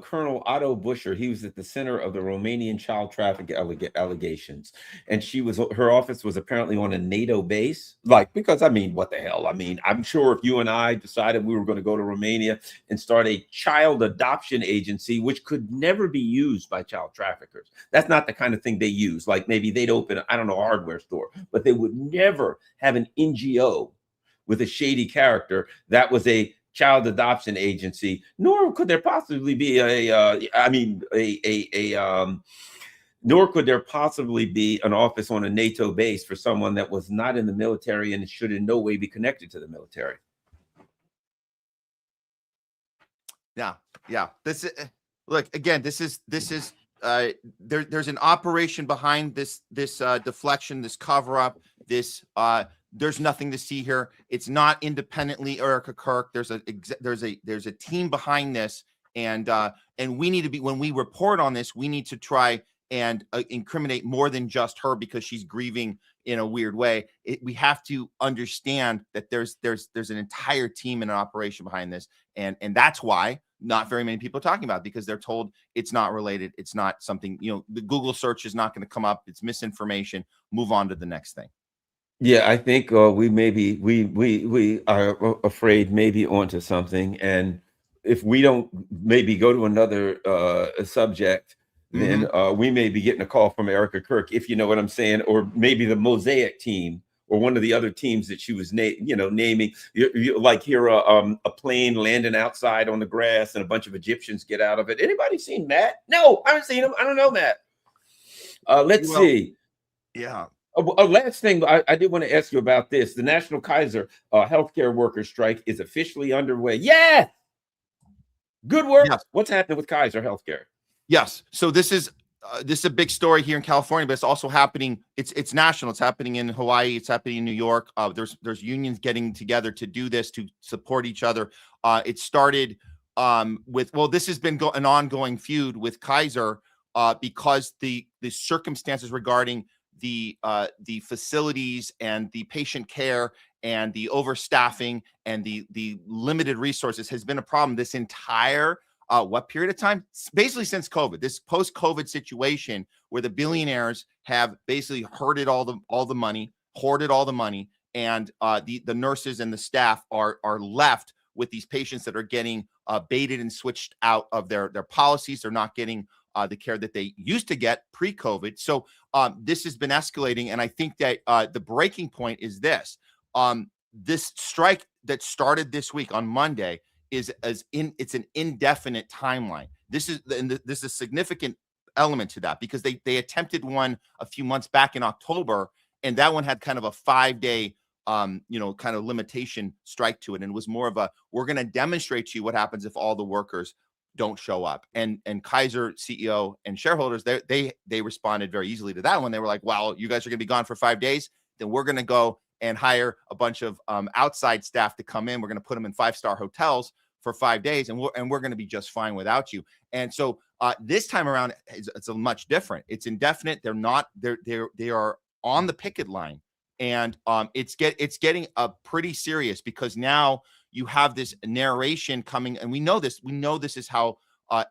Colonel Otto Buscher, he was at the center of the Romanian child trafficking allegations. And her office was apparently on a NATO base. Because what the hell? I'm sure if you and I decided we were going to go to Romania and start a child adoption agency, which could never be used by child traffickers. That's not the kind of thing they use. Like maybe they'd open, a hardware store, but they would never have an NGO with a shady character that was a child adoption agency, nor could there possibly be nor could there possibly be an office on a NATO base for someone that was not in the military and should in no way be connected to the military. Yeah. This is, look, again, this is there's an operation behind this deflection, this cover up, there's nothing to see here. It's not independently Erica Kirk. There's a team behind this, and we need to be, when we report on this, we need to try and incriminate more than just her because she's grieving in a weird way. We have to understand that there's an entire team and an operation behind this, and that's why not very many people are talking about it, because they're told it's not related, it's not something, the Google search is not going to come up, it's misinformation, move on to the next thing. Yeah, I think we are afraid maybe onto something, and if we don't maybe go to another subject, then we may be getting a call from Erica Kirk, if you know what I'm saying, or maybe the Mosaic team or one of the other teams that she was naming. You like hear a plane landing outside on the grass and a bunch of Egyptians get out of it. Anybody seen Matt? No, I haven't seen him. I don't know Matt. Let's see. Yeah. Last thing, I did want to ask you about this. The National Kaiser healthcare workers strike is officially underway. Yeah. Good work. Yes. What's happening with Kaiser Healthcare? Yes. So this is a big story here in California, but it's also happening. It's national. It's happening in Hawaii. It's happening in New York. There's unions getting together to do this, to support each other. It started this has been an ongoing feud with Kaiser because the circumstances regarding the facilities and the patient care and the overstaffing and the limited resources has been a problem this entire what period of time? Basically since COVID, this post-COVID situation where the billionaires have basically hoarded all the money, and the nurses and the staff are left with these patients that are getting baited and switched out of their policies. They're not getting the care that they used to get pre-COVID. So this has been escalating, and I think that the breaking point is this: this strike that started this week on Monday it's an indefinite timeline. This is a significant element to that, because they attempted one a few months back in October, and that one had kind of a 5-day kind of limitation strike to it, and it was more of a, we're going to demonstrate to you what happens if all the workers don't show up. And Kaiser CEO and shareholders, they responded very easily to that one. They were like, well, you guys are going to be gone for 5 days, then we're going to go and hire a bunch of outside staff to come in. We're going to put them in 5-star hotels for 5 days, and we're going to be just fine without you. And so this time around, it's a much different. It's indefinite. They are on the picket line, and it's getting pretty serious, because now you have this narration coming, and we know this is how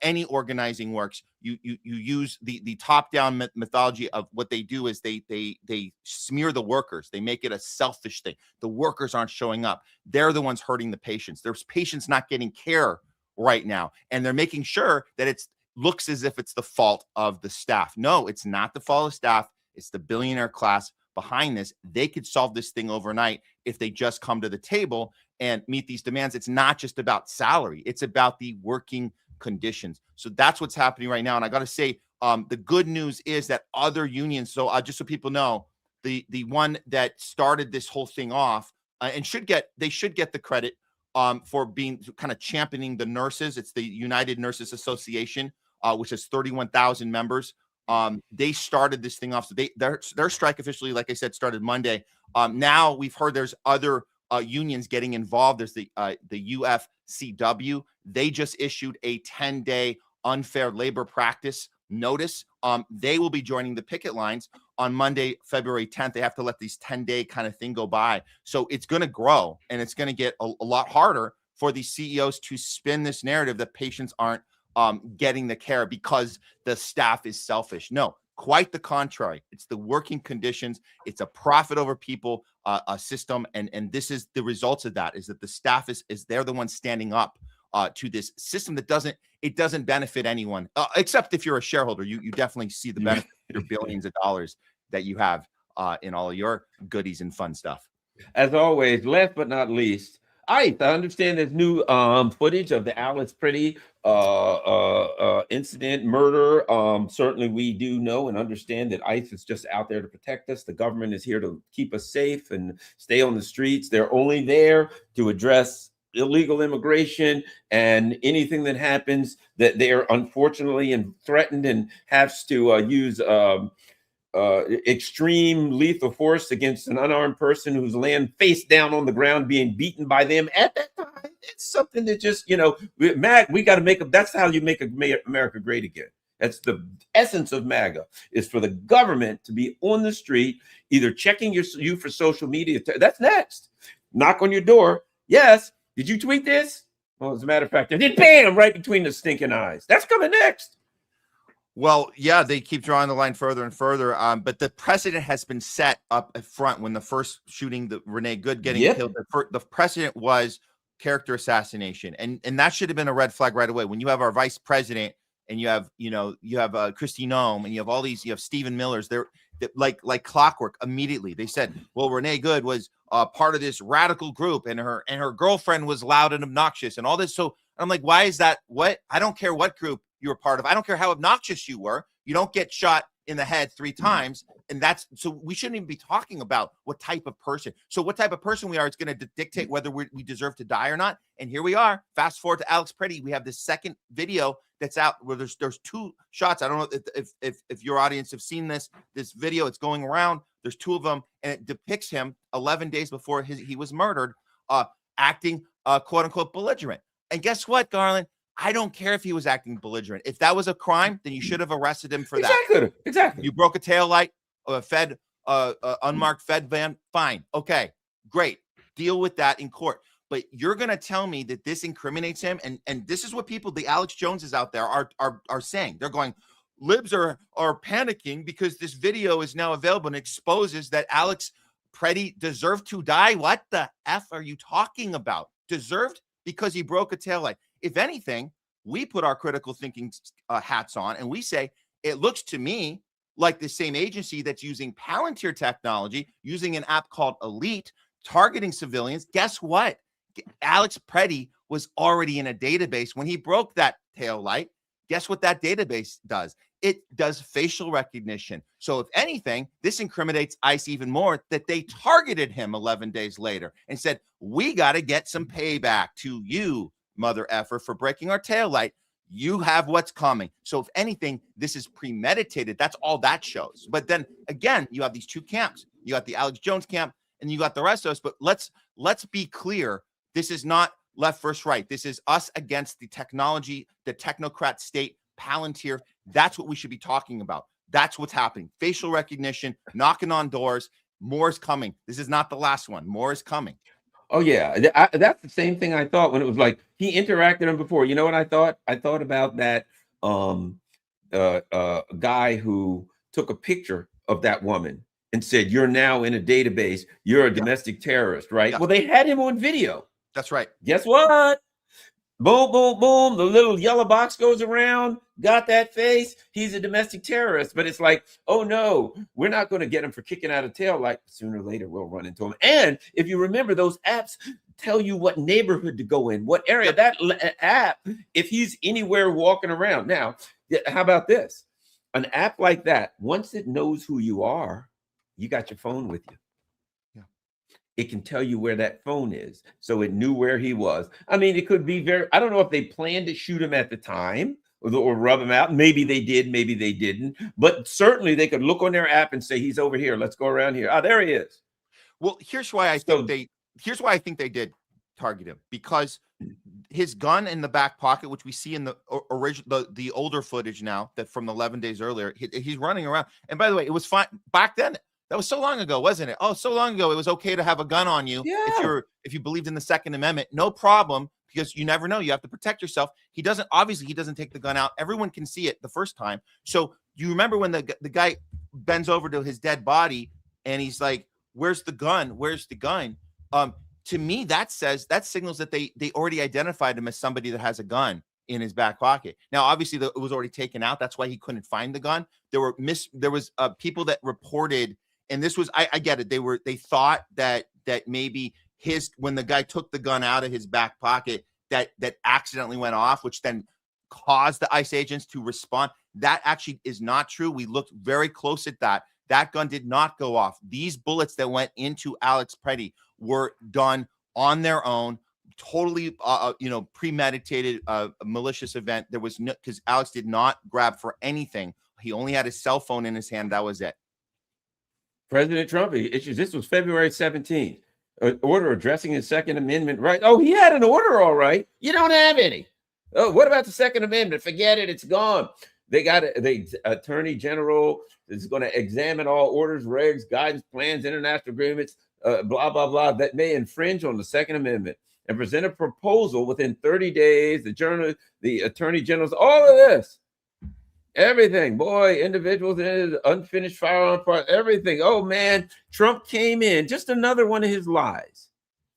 any organizing works. You use the top-down mythology of what they do is they smear the workers. They make it a selfish thing. The workers aren't showing up. They're the ones hurting the patients. There's patients not getting care right now, and they're making sure that it looks as if it's the fault of the staff. No, it's not the fault of staff. It's the billionaire class behind this. They could solve this thing overnight if they just come to the table and meet these demands. It's not just about salary. It's about the working conditions. So that's what's happening right now. And I got to say, the good news is that other unions, so just so people know, the one that started this whole thing off and should get the credit for being kind of championing the nurses. It's the United Nurses Association, which has 31,000 members. They started this thing off. So their strike officially, like I said, started Monday. Now we've heard there's other unions getting involved. There's the UFCW. They just issued a 10-day unfair labor practice notice. They will be joining the picket lines on Monday, February 10th. They have to let these 10-day kind of thing go by. So it's going to grow, and it's going to get a lot harder for these CEOs to spin this narrative that patients aren't getting the care because the staff is selfish. No, quite the contrary. It's the working conditions. It's a profit over people a system, and this is the results of that, is that the staff is they're the ones standing up to this system that doesn't benefit anyone, except if you're a shareholder. You definitely see the benefit of your billions of dollars that you have in all of your goodies and fun stuff. As always, last but not least, ICE. I understand there's new footage of the Alice Pretty incident, murder. Certainly, we do know and understand that ICE is just out there to protect us. The government is here to keep us safe and stay on the streets. They're only there to address illegal immigration and anything that happens that they're unfortunately and threatened and has to use extreme lethal force against an unarmed person who's laying face down on the ground being beaten by them at that time. It's something that just, we got to make that's how you make America great again. That's the essence of MAGA, is for the government to be on the street, either checking you for social media. That's next. Knock on your door. Yes. Did you tweet this? Well, as a matter of fact, I did. Bam, right between the stinking eyes. That's coming next. Well, yeah, they keep drawing the line further and further. But the precedent has been set up front when the first shooting, the Renee Good getting killed. The precedent was character assassination, and that should have been a red flag right away. When you have our vice president, and you have Kristi Noem, and you have all these, you have Stephen Miller's, they're like clockwork. Immediately they said, well, Renee Good was part of this radical group, and her girlfriend was loud and obnoxious, and all this. So I'm like, why is that? What? I don't care what group you were part of. I don't care how obnoxious you were. You don't get shot in the head 3 times. And that's, so we shouldn't even be talking about what type of person. So what type of person we are, it's going to dictate whether we deserve to die or not. And here we are. Fast forward to Alex Pretty. We have this second video that's out where there's 2 shots. I don't know if your audience have seen this video. It's going around. There's 2 of them, and it depicts him 11 days before he was murdered, acting quote unquote belligerent. And guess what, Garland? I don't care if he was acting belligerent. If that was a crime, then you should have arrested him for that. Exactly. You broke a taillight, unmarked Fed van. Fine. Okay, great. Deal with that in court. But you're going to tell me that this incriminates him. And this is what people, the Alex Joneses out there are saying. They're going, libs are panicking because this video is now available and exposes that Alex Pretty deserved to die. What the F are you talking about? Deserved because he broke a taillight. If anything, we put our critical thinking hats on and we say, it looks to me like the same agency that's using Palantir technology, using an app called Elite, targeting civilians. Guess what? Alex Pretty was already in a database when he broke that tail light. Guess what that database does? It does facial recognition. So if anything, this incriminates ICE even more, that they targeted him 11 days later and said, we got to get some payback to you, mother effer, for breaking our tail light. You have what's coming. So if anything, this is premeditated. That's all that shows. But then again, you have these 2 camps. You got the Alex Jones camp and you got the rest of us. But let's be clear. This is not left versus right. This is us against the technology, the technocrat state, Palantir. That's what we should be talking about. That's what's happening. Facial recognition, knocking on doors. More is coming. This is not the last one. More is coming. Oh yeah, that's the same thing I thought when it was like he interacted him before. You know what I thought? I thought about that guy who took a picture of that woman and said, "You're now in a database. You're a domestic terrorist," right? Yeah. Well, they had him on video. That's right. Guess what? Boom, boom, boom. The little yellow box goes around. Got that face. He's a domestic terrorist. But it's like, oh no, we're not going to get him for kicking out a tail light. Sooner or later, we'll run into him. And if you remember, those apps tell you what neighborhood to go in, what area. That app, if he's anywhere walking around. Now, how about this? An app like that, once it knows who you are, you got your phone with you. It can tell you where that phone is. So it knew where he was. I mean, it could be I don't know if they planned to shoot him at the time or rub him out. Maybe they did, maybe they didn't. But certainly they could look on their app and say, he's over here. Let's go around here. Oh, there he is. Well, here's why I think they did target him, because his gun in the back pocket, which we see in the original, the older footage now, that from 11 days earlier, he's running around. And by the way, it was fine back then. That was so long ago, wasn't it? Oh, so long ago, it was okay to have a gun on you if you believed in the Second Amendment. No problem, because you never know. You have to protect yourself. He doesn't take the gun out. Everyone can see it the first time. So you remember when the guy bends over to his dead body and he's like, "Where's the gun? Where's the gun?" To me, that signals that they already identified him as somebody that has a gun in his back pocket. Now, obviously, it was already taken out. That's why he couldn't find the gun. There was people that reported. And this was, I get it. They thought that maybe when the guy took the gun out of his back pocket that accidentally went off, which then caused the ICE agents to respond. That actually is not true. We looked very close at that. That gun did not go off. These bullets that went into Alex Pretty were done on their own, totally, premeditated, malicious event. There was no, because Alex did not grab for anything. He only had his cell phone in his hand. That was it. President Trump issues, this was February 17th, an order addressing his Second Amendment right. Oh, he had an order, all right. You don't have any. Oh, what about the Second Amendment? Forget it. It's gone. They got it. The Attorney General is going to examine all orders, regs, guidance, plans, international agreements, blah, blah, blah, that may infringe on the Second Amendment and present a proposal within 30 days. The Attorney General's, all of this, everything, boy, individuals in unfinished firearm part, everything. Oh, man, Trump came in, just another one of his lies.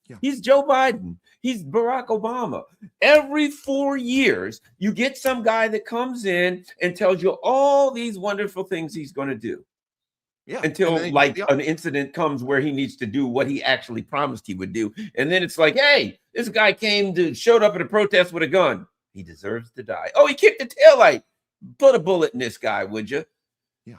Yeah. He's Joe Biden. He's Barack Obama. Every 4 years, you get some guy that comes in and tells you all these wonderful things he's going to do. Yeah. Until an incident comes where he needs to do what he actually promised he would do. And then it's like, hey, this guy showed up at a protest with a gun. He deserves to die. Oh, he kicked the taillight. Put a bullet in this guy, would you? Yeah.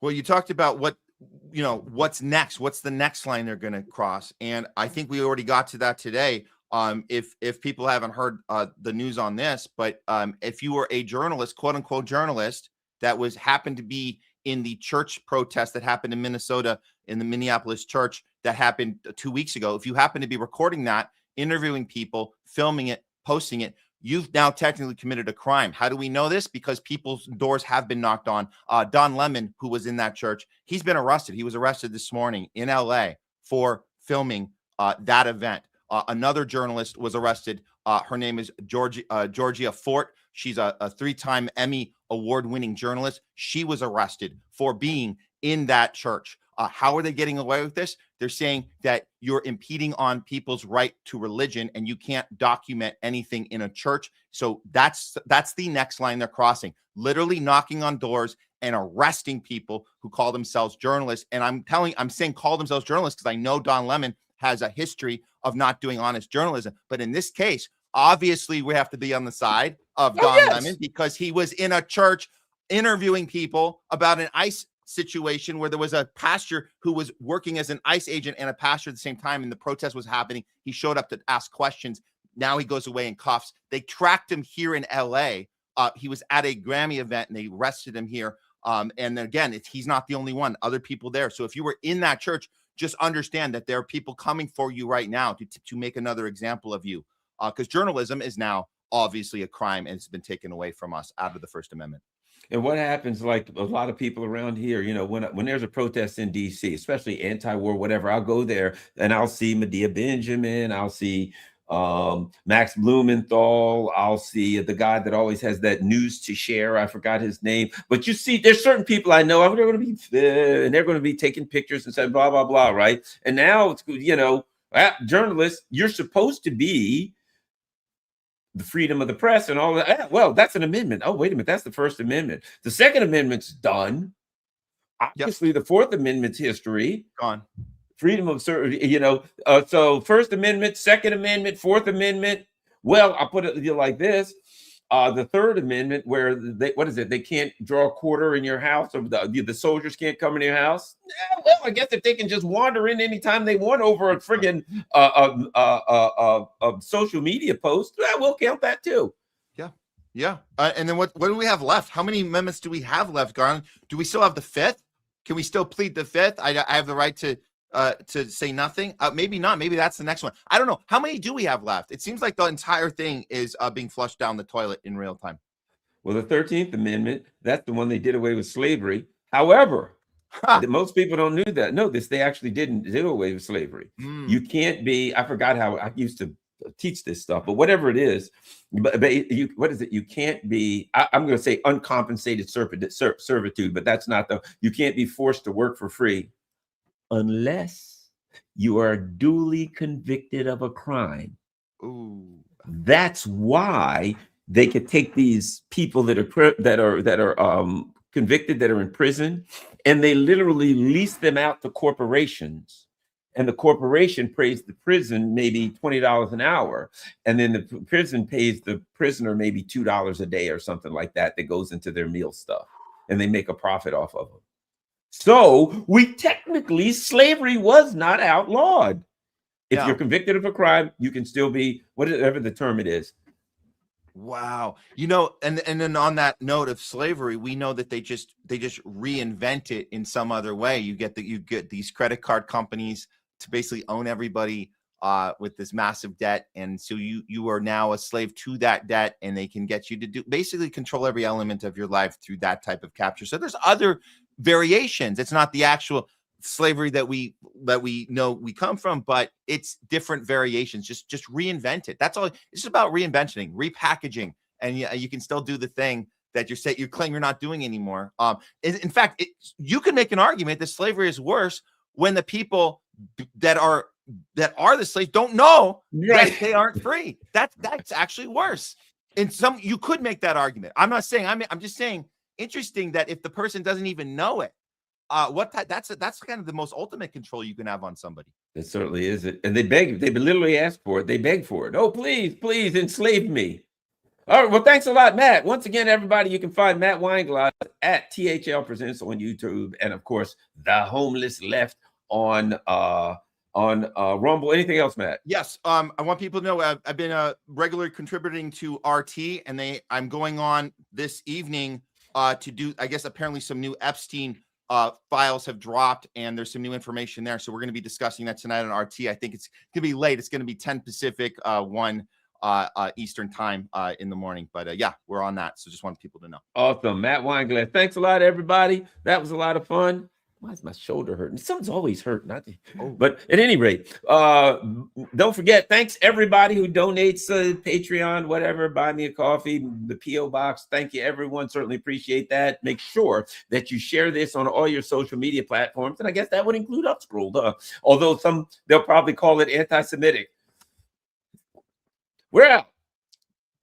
Well, you talked about what's next. What's the next line they're going to cross? And I think we already got to that today. If people haven't heard the news on this, but if you were a journalist, quote unquote journalist, that happened to be in the church protest that happened in Minnesota, in the Minneapolis church that happened 2 weeks ago, if you happen to be recording that, interviewing people, filming it, posting it, you've now technically committed a crime. How do we know this? Because people's doors have been knocked on. Don Lemon, who was in that church, he's been arrested. He was arrested this morning in LA for filming that event. Another journalist was arrested. Her name is Georgia Fort. She's a 3-time Emmy award-winning journalist. She was arrested for being in that church. How are they getting away with this? They're saying that you're impeding on people's right to religion and you can't document anything in a church. So that's the next line they're crossing, literally knocking on doors and arresting people who call themselves journalists. And I'm saying call themselves journalists because I know Don Lemon has a history of not doing honest journalism. But in this case, obviously we have to be on the side of Don Lemon because he was in a church interviewing people about an ICE situation where there was a pastor who was working as an ICE agent and a pastor at the same time, and the protest was happening. He showed up to ask questions. Now he goes away in cuffs. They tracked him here in LA. He was at a Grammy event and they arrested him here. And again, he's not the only one, other people there. So if you were in that church, just understand that there are people coming for you right now to make another example of you. Because journalism is now obviously a crime and it's been taken away from us out of the First Amendment. And what happens, like a lot of people around here, when there's a protest in DC, especially anti-war, whatever, I'll go there and I'll see Medea Benjamin, I'll see Max Blumenthal, I'll see the guy that always has that news to share. I forgot his name, but you see, there's certain people I know, they're going to be, and they're going to be taking pictures and saying blah, blah, blah, right? And now it's, journalists, you're supposed to be the freedom of the press and all that. Well, that's an amendment. Oh, wait a minute. That's the First Amendment. The Second Amendment's done. Obviously, the Fourth Amendment's history. Gone. Freedom of, so First Amendment, Second Amendment, Fourth Amendment. Well, I'll put it like this. The Third Amendment, where they can't draw a quarter in your house, or the soldiers can't come in your house. Yeah, well, I guess if they can just wander in anytime they want over a friggin' social media post, we'll count that too. Yeah. And then what do we have left? How many amendments do we have left, Garland? Do we still have the Fifth? Can we still plead the Fifth? I have the right to say nothing. Maybe not. Maybe that's the next one. I don't know. How many do we have left? It seems like the entire thing is being flushed down the toilet in real time. Well, the 13th Amendment, that's the one they did away with slavery. However, most people don't know that. No, they actually didn't do away with slavery. You can't be, I forgot how I used to teach this stuff, but whatever it is, what is it? You can't be, I'm going to say uncompensated servitude, but that's not you can't be forced to work for free unless you are duly convicted of a crime. Ooh. That's why they could take these people that are convicted, that are in prison, and they literally lease them out to corporations, and the corporation pays the prison maybe $20 an hour, and then the prison pays the prisoner maybe $2 a day or something like that goes into their meal stuff, and they make a profit off of them. So slavery was not outlawed. If you're convicted of a crime, you can still be whatever the term it is. Wow. You know, and then on that note of slavery, we know that they just reinvent it in some other way. You get these credit card companies to basically own everybody with this massive debt, and so you are now a slave to that debt, and they can get you to basically control every element of your life through that type of capture. So there's other variations. It's not the actual slavery that we know we come from, but it's different variations. Just reinvent it. That's all. It's just about reinventing, repackaging, and you can still do the thing that you claim you're not doing anymore. In fact, you can make an argument that slavery is worse when the people that are the slaves don't know that they aren't free. That's actually worse. In some, you could make that argument. I'm not saying. I'm just saying. Interesting that if the person doesn't even know it. That's kind of the most ultimate control you can have on somebody. It certainly is. And they literally ask for it. They beg for it. Oh, please enslave me. All right. Well, thanks a lot, Matt. Once again, everybody, you can find Matt Weinglass at THL Presents on YouTube, and of course, The Homeless Left on Rumble. Anything else, Matt? Yes. I want people to know I've been regularly contributing to RT, and I'm going on this evening to do, I guess, apparently some new Epstein files have dropped, and there's some new information there. So we're going to be discussing that tonight on RT. I think it's going to be late. It's going to be 10 Pacific, 1 Eastern time in the morning. But yeah, we're on that. So just want people to know. Awesome. Matt Weinglass. Thanks a lot, everybody. That was a lot of fun. Why is my shoulder hurting? Something's always hurting. But at any rate, don't forget, thanks everybody who donates Patreon, whatever, buy me a coffee, the P.O. box. Thank you, everyone. Certainly appreciate that. Make sure that you share this on all your social media platforms. And I guess that would include Unscrolled, although they'll probably call it anti-Semitic. We're out.